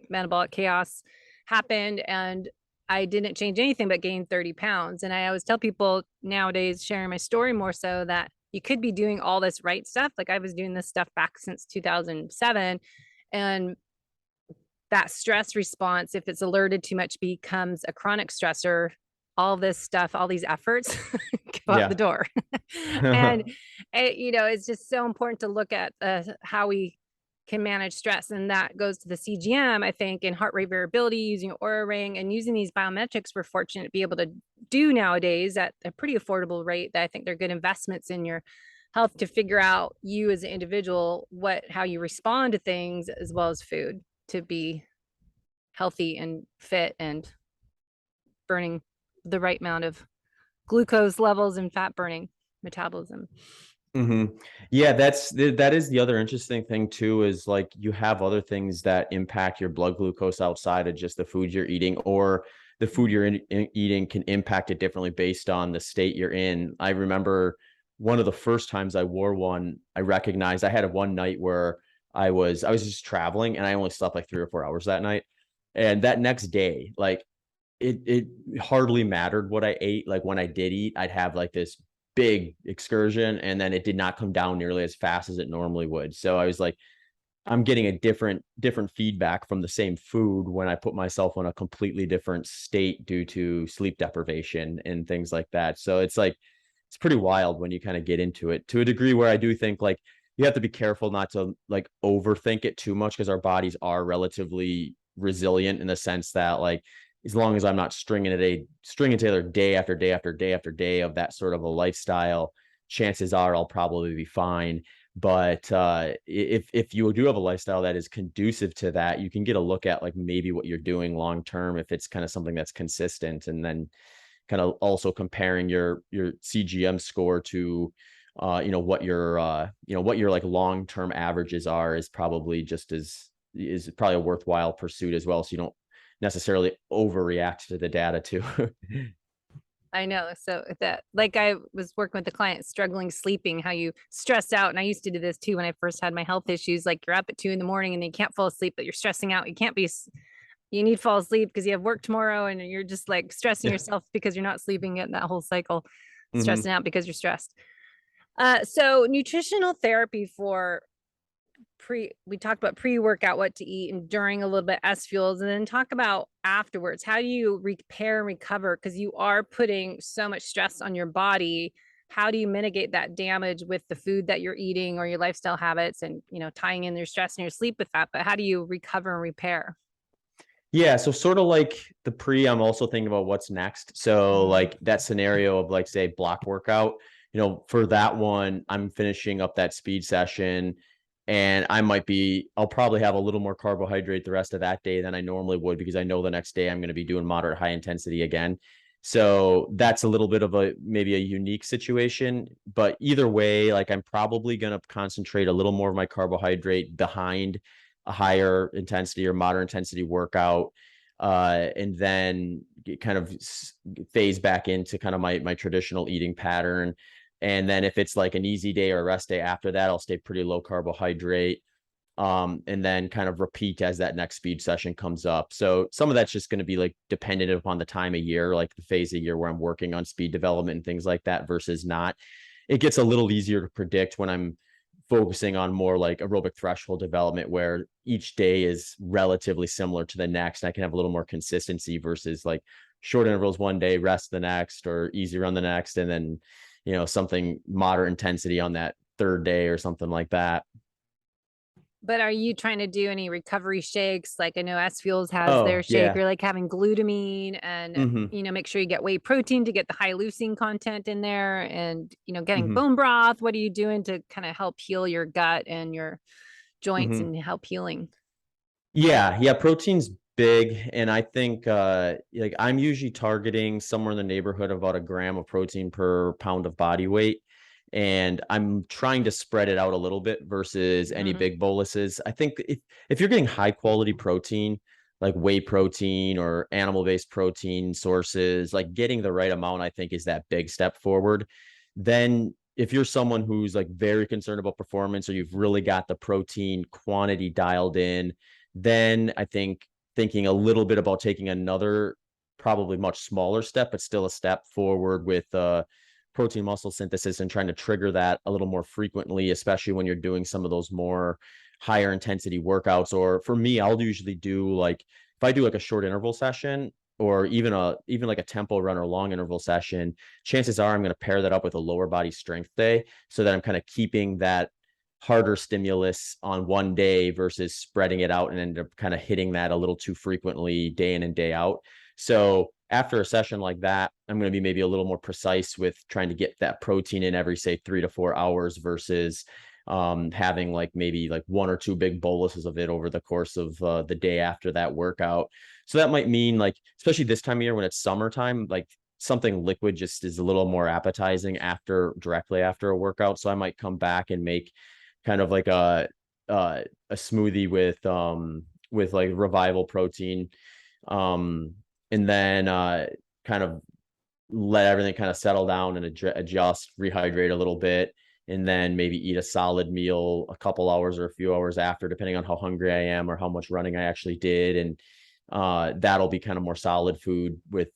metabolic chaos happened and I didn't change anything but gain 30 pounds. And I always tell people nowadays, sharing my story more so, that you could be doing all this right stuff. Like I was doing this stuff back since 2007. And that stress response, if it's alerted too much, becomes a chronic stressor. All this stuff, all these efforts go out the door. And, it's just so important to look at how we can manage stress. And that goes to the CGM, I think, and heart rate variability, using Oura Ring and using these biometrics we're fortunate to be able to do nowadays at a pretty affordable rate, that I think they're good investments in your health to figure out you as an individual, how you respond to things, as well as food, to be healthy and fit and burning the right amount of glucose levels and fat burning metabolism. Yeah, that is the other interesting thing too, is like you have other things that impact your blood glucose outside of just the food you're eating, or the food you're eating can impact it differently based on the state you're in. I remember one of the first times I wore one, I recognized I had one night where I was just traveling and I only slept like 3 or 4 hours that night. And that next day, like it hardly mattered what I ate. Like when I did eat, I'd have like this big excursion and then it did not come down nearly as fast as it normally would. So I was like, I'm getting a different feedback from the same food when I put myself on a completely different state due to sleep deprivation and things like that. So it's like, it's pretty wild when you kind of get into it, to a degree where I do think like you have to be careful not to like overthink it too much, because our bodies are relatively resilient in the sense that like, as long as I'm not stringing together day after day after day after day of that sort of a lifestyle, chances are I'll probably be fine. But if you do have a lifestyle that is conducive to that, you can get a look at like maybe what you're doing long term, if it's kind of something that's consistent, and then kind of also comparing your CGM score to what your like long term averages are is probably a worthwhile pursuit as well, so you don't necessarily overreact to the data too. I know. So that, like, I was working with the client struggling sleeping, how you stress out. And I used to do this too when I first had my health issues. Like you're up at 2 a.m. and you can't fall asleep, but you're stressing out. You need to fall asleep because you have work tomorrow, and you're just like stressing yourself because you're not sleeping, in that whole cycle, stressing out because you're stressed. So nutritional therapy for we talked about pre-workout, what to eat, and during a little bit S fuels, and then talk about afterwards. How do you repair and recover? Because you are putting so much stress on your body. How do you mitigate that damage with the food that you're eating or your lifestyle habits, and, tying in your stress and your sleep with that? But how do you recover and repair? Yeah. So sort of like the I'm also thinking about what's next. So like that scenario of like, say, block workout, for that one, I'm finishing up that speed session, and I'll probably have a little more carbohydrate the rest of that day than I normally would, because I know the next day I'm going to be doing moderate high intensity again. So that's a little bit of maybe a unique situation, but either way, like I'm probably going to concentrate a little more of my carbohydrate behind a higher intensity or moderate intensity workout. And then kind of phase back into kind of my traditional eating pattern. And then if it's like an easy day or a rest day after that, I'll stay pretty low carbohydrate. and then kind of repeat as that next speed session comes up. So some of that's just going to be like dependent upon the time of year, like the phase of year where I'm working on speed development and things like that versus not. It gets a little easier to predict when I'm focusing on more like aerobic threshold development, where each day is relatively similar to the next. And I can have a little more consistency versus like short intervals one day, rest the next, or easy run the next, and then, you know, something moderate intensity on that third day or something like that. But are you trying to do any recovery shakes? Like I know S Fuels has Oh, their shake, yeah. or like having glutamine and, Mm-hmm. make sure you get whey protein to get the high leucine content in there and, getting Mm-hmm. bone broth. What are you doing to kind of help heal your gut and your joints Mm-hmm. and help healing? Yeah. Protein's big. And I think like I'm usually targeting somewhere in the neighborhood of about a gram of protein per pound of body weight. And I'm trying to spread it out a little bit versus any Mhm. big boluses. I think if you're getting high quality protein, like whey protein or animal-based protein sources, like getting the right amount, I think is that big step forward. Then if you're someone who's like very concerned about performance, or you've really got the protein quantity dialed in, then I think thinking a little bit about taking another probably much smaller step, but still a step forward with protein muscle synthesis and trying to trigger that a little more frequently, especially when you're doing some of those more higher intensity workouts. Or for me, I'll usually do like, if I do like a short interval session, or even like a tempo run or long interval session, chances are I'm going to pair that up with a lower body strength day, so that I'm kind of keeping that harder stimulus on one day versus spreading it out and end up kind of hitting that a little too frequently day in and day out. So after a session like that, I'm going to be maybe a little more precise with trying to get that protein in every, say, 3 to 4 hours versus having like maybe like one or two big boluses of it over the course of the day after that workout. So that might mean, like, especially this time of year when it's summertime, like something liquid just is a little more appetizing directly after a workout. So I might come back and make kind of like a smoothie with like Revival protein, and then kind of let everything kind of settle down and adjust, rehydrate a little bit, and then maybe eat a solid meal a couple hours or a few hours after, depending on how hungry I am or how much running I actually did. And that'll be kind of more solid food with,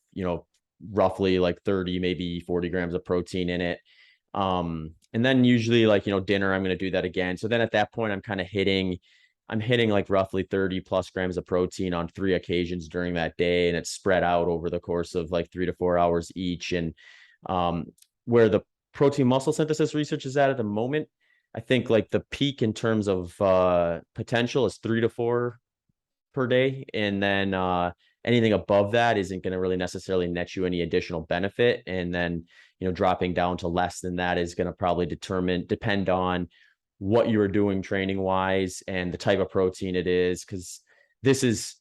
roughly like 30, maybe 40 grams of protein in it. And then usually, like, dinner, I'm going to do that again. So then at that point, I'm hitting like roughly 30 plus grams of protein on 3 occasions during that day. And it's spread out over the course of like 3 to 4 hours each. And where the protein muscle synthesis research is at the moment, I think like the peak in terms of potential is 3 to 4 per day. And then anything above that isn't going to really necessarily net you any additional benefit. And then, dropping down to less than that is going to probably depend on what you are doing training wise and the type of protein it is. Because this is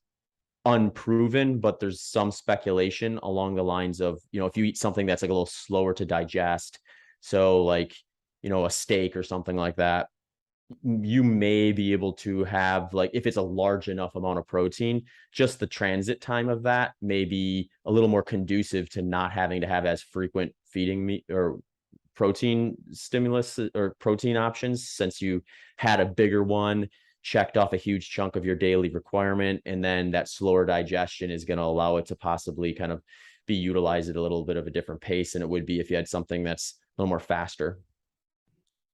unproven, but there's some speculation along the lines of, if you eat something that's like a little slower to digest, so like, a steak or something like that, you may be able to have, like, if it's a large enough amount of protein, just the transit time of that may be a little more conducive to not having to have as frequent feeding me or protein stimulus or protein options, since you had a bigger one, checked off a huge chunk of your daily requirement, and then that slower digestion is going to allow it to possibly kind of be utilized at a little bit of a different pace than it would be if you had something that's a little more faster.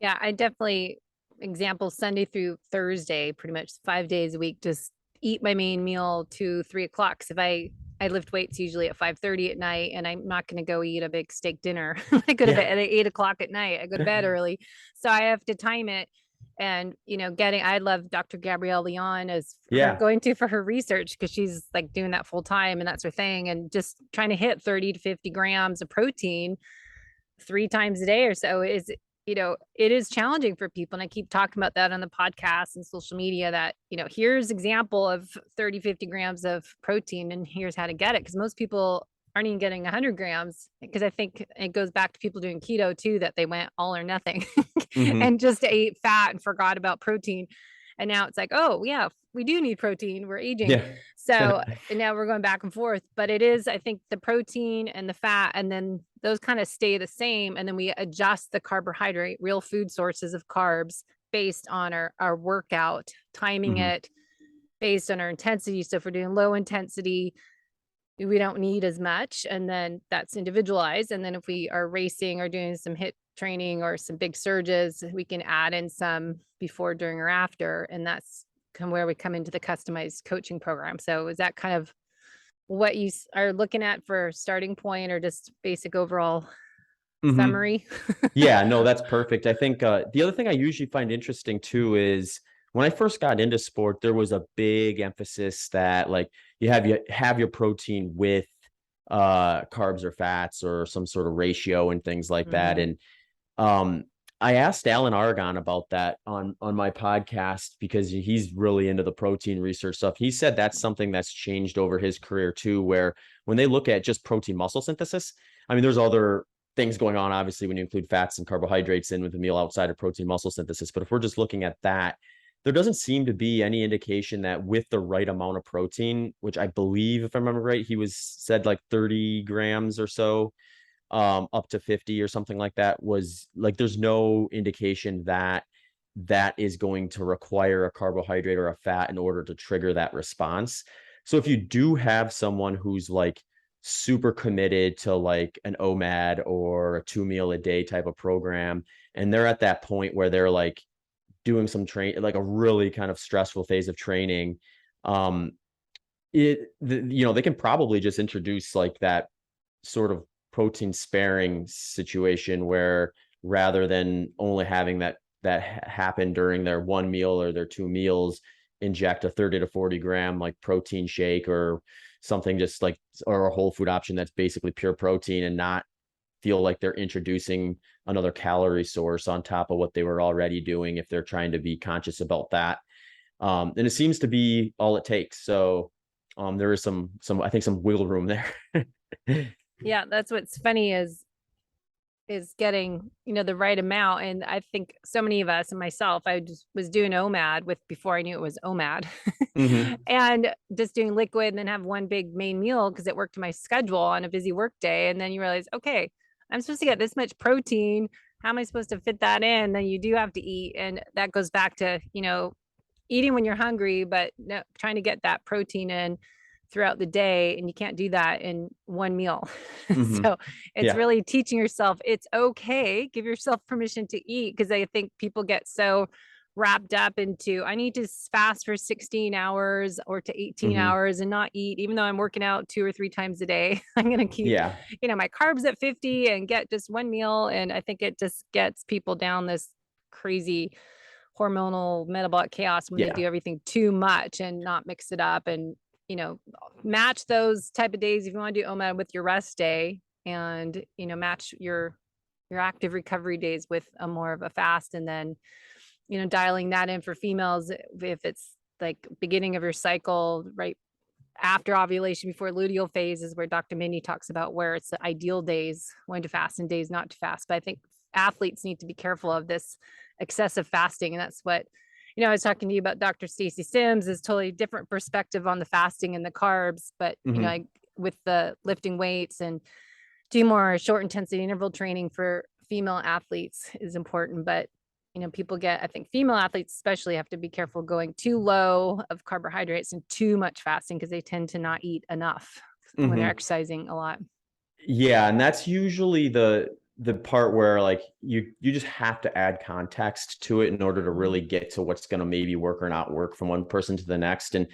Yeah, I definitely example Sunday through Thursday, pretty much 5 days a week, just eat my main meal 2, 3 o'clock. If I lift weights usually at 5:30 at night, and I'm not going to go eat a big steak dinner. I go to bed at 8 o'clock at night. I go to bed early. So I have to time it. And, I love Dr. Gabrielle Leon as her Yeah. going to for her research, because she's like doing that full time and that's her thing. And just trying to hit 30 to 50 grams of protein 3 times a day or so is, it is challenging for people. And I keep talking about that on the podcast and social media that, here's example of 30, 50 grams of protein and here's how to get it. Because most people aren't even getting 100 grams, because I think it goes back to people doing keto too, that they went all or nothing Mm-hmm. and just ate fat and forgot about protein. And now it's like, oh yeah, we do need protein. We're aging. Yeah. So and now we're going back and forth, but it is, I think, the protein and the fat, and then those kind of stay the same. And then we adjust the carbohydrate, real food sources of carbs based on our workout, timing Mhm. it based on our intensity. So if we're doing low intensity, we don't need as much. And then that's individualized. And then if we are racing or doing some hit training or some big surges, we can add in some before, during, or after. And that's where we come into the customized coaching program. So is that kind of what you are looking at for starting point, or just basic overall Mhm. summary? Yeah, no, that's perfect. I think the other thing I usually find interesting too is when I first got into sport, there was a big emphasis that like you have your protein with carbs or fats or some sort of ratio and things like that. Mhm. And um I asked Alan Aragon about that on my podcast because he's really into the protein research stuff. He said that's something that's changed over his career too, where when they look at just protein muscle synthesis, I mean, there's other things going on, obviously, when you include fats and carbohydrates in with a meal outside of protein muscle synthesis. But if we're just looking at that, there doesn't seem to be any indication that with the right amount of protein, which I believe, if I remember right, he was said like 30 grams or so, up to 50 or something like that, was like there's no indication that that is going to require a carbohydrate or a fat in order to trigger that response. So if you do have someone who's like super committed to like an OMAD or a 2 meal a day type of program, and they're at that point where they're like doing some like a really kind of stressful phase of training, um they can probably just introduce like that sort of protein sparing situation where rather than only having that happen during their 1 meal or their 2 meals, inject a 30 to 40 gram like protein shake or something, just like, or a whole food option that's basically pure protein, and not feel like they're introducing another calorie source on top of what they were already doing if they're trying to be conscious about that. And it seems to be all it takes. So there is some I think some wiggle room there. Yeah, that's what's funny is getting, the right amount. And I think so many of us, and myself, I just was doing OMAD before I knew it was OMAD, Hmm. and just doing liquid and then have one big main meal because it worked my schedule on a busy work day. And then you realize, okay, I'm supposed to get this much protein. How am I supposed to fit that in? Then you do have to eat. And that goes back to, eating when you're hungry, but no, trying to get that protein in throughout the day. And you can't do that in one meal. Hmm. So it's Yeah. really teaching yourself it's okay. Give yourself permission to eat, because I think people get so wrapped up into I need to fast for 16 hours or to 18 Hmm. hours and not eat, even though I'm working out 2 or 3 times a day. I'm going to keep, Yeah. my carbs at 50 and get just one meal. And I think it just gets people down this crazy hormonal metabolic chaos when they Yeah. do everything too much and not mix it up. And match those type of days if you want to do OMAD with your rest day, and match your active recovery days with a more of a fast. And then dialing that in for females if it's like beginning of your cycle, right after ovulation, before luteal phase, is where Dr. Mindy talks about where it's the ideal days when to fast and days not to fast. But I think athletes need to be careful of this excessive fasting. And that's what, I was talking to you about Dr. Stacy Sims is totally different perspective on the fasting and the carbs. But, Hmm. with the lifting weights and do more short intensity interval training for female athletes is important. But people I think female athletes especially have to be careful going too low of carbohydrates and too much fasting, because they tend to not eat enough when they're Hmm. exercising a lot. Yeah, and that's usually the part where like you just have to add context to it in order to really Mhm. get to what's going to maybe work or not work from one person to the next. And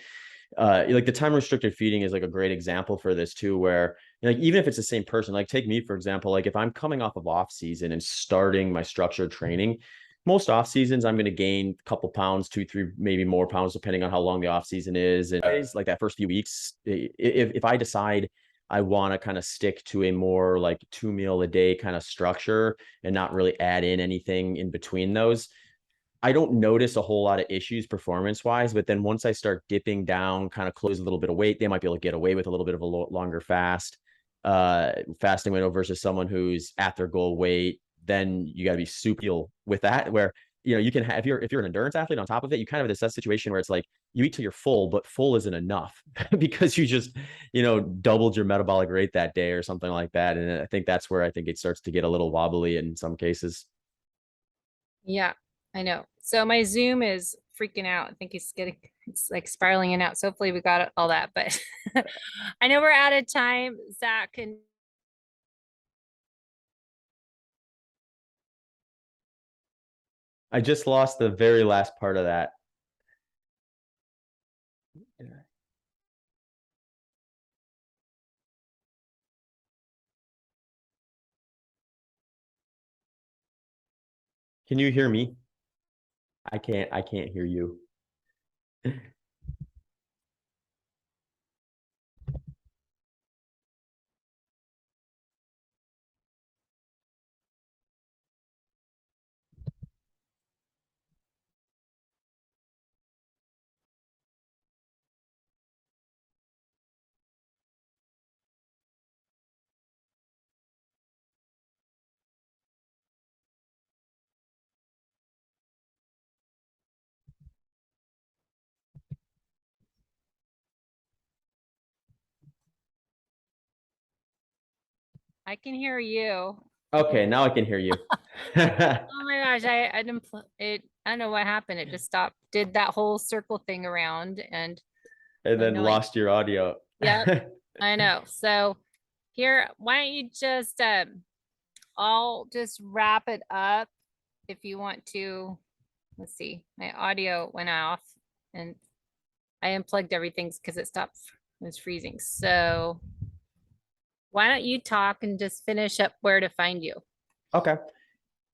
like the time restricted feeding is like a great example for this too, where like even if it's the same person, like take me for example, like if I'm coming off of off season and starting my structured training, most off seasons I'm going to gain a couple pounds, 2 3 maybe more pounds depending on how long the off season is. And it's like that first few weeks, if I decide I want to kind of stick to a more like 2 meal a day kind of structure and not really add in anything in between those, I don't notice a whole lot of issues performance wise. But then once I start dipping down, kind of close a little bit of weight, they might be able to get away with a little bit of a longer fasting window versus someone who's at their goal weight. Then you got to be super with that, where you can have, if you're an endurance athlete on top of it, you kind of have this situation where it's like you eat till you're full, but full isn't enough because you just doubled your metabolic rate that day or something like that. And I think that's where I think it starts to get a little wobbly in some cases. Yeah. I know. So my Zoom is freaking out. I think it's like spiraling in and out. So hopefully we got all that, but I know we're out of time. Zach, and I just lost the very last part of that. Can you hear me? I can't hear you. I can hear you. Okay, now I can hear you. Oh my gosh, I didn't it. I don't know what happened. It just stopped, did that whole circle thing around and then annoying. Lost your audio. Yep, I know. So here, why don't you just I'll just wrap it up if you want to. Let's see, my audio went off and I unplugged everything because it stopped, it was freezing. So why don't you talk and just finish up where to find you? Okay.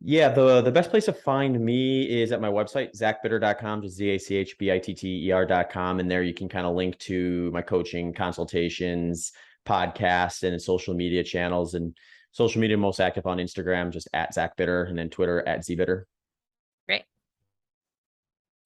Yeah, the best place to find me is at my website, zachbitter.com, just ZACHBITTER.com. And there you can kind of link to my coaching consultations, podcasts, and social media channels. And social media most active on Instagram, just at Zach Bitter, and then Twitter at ZBitter.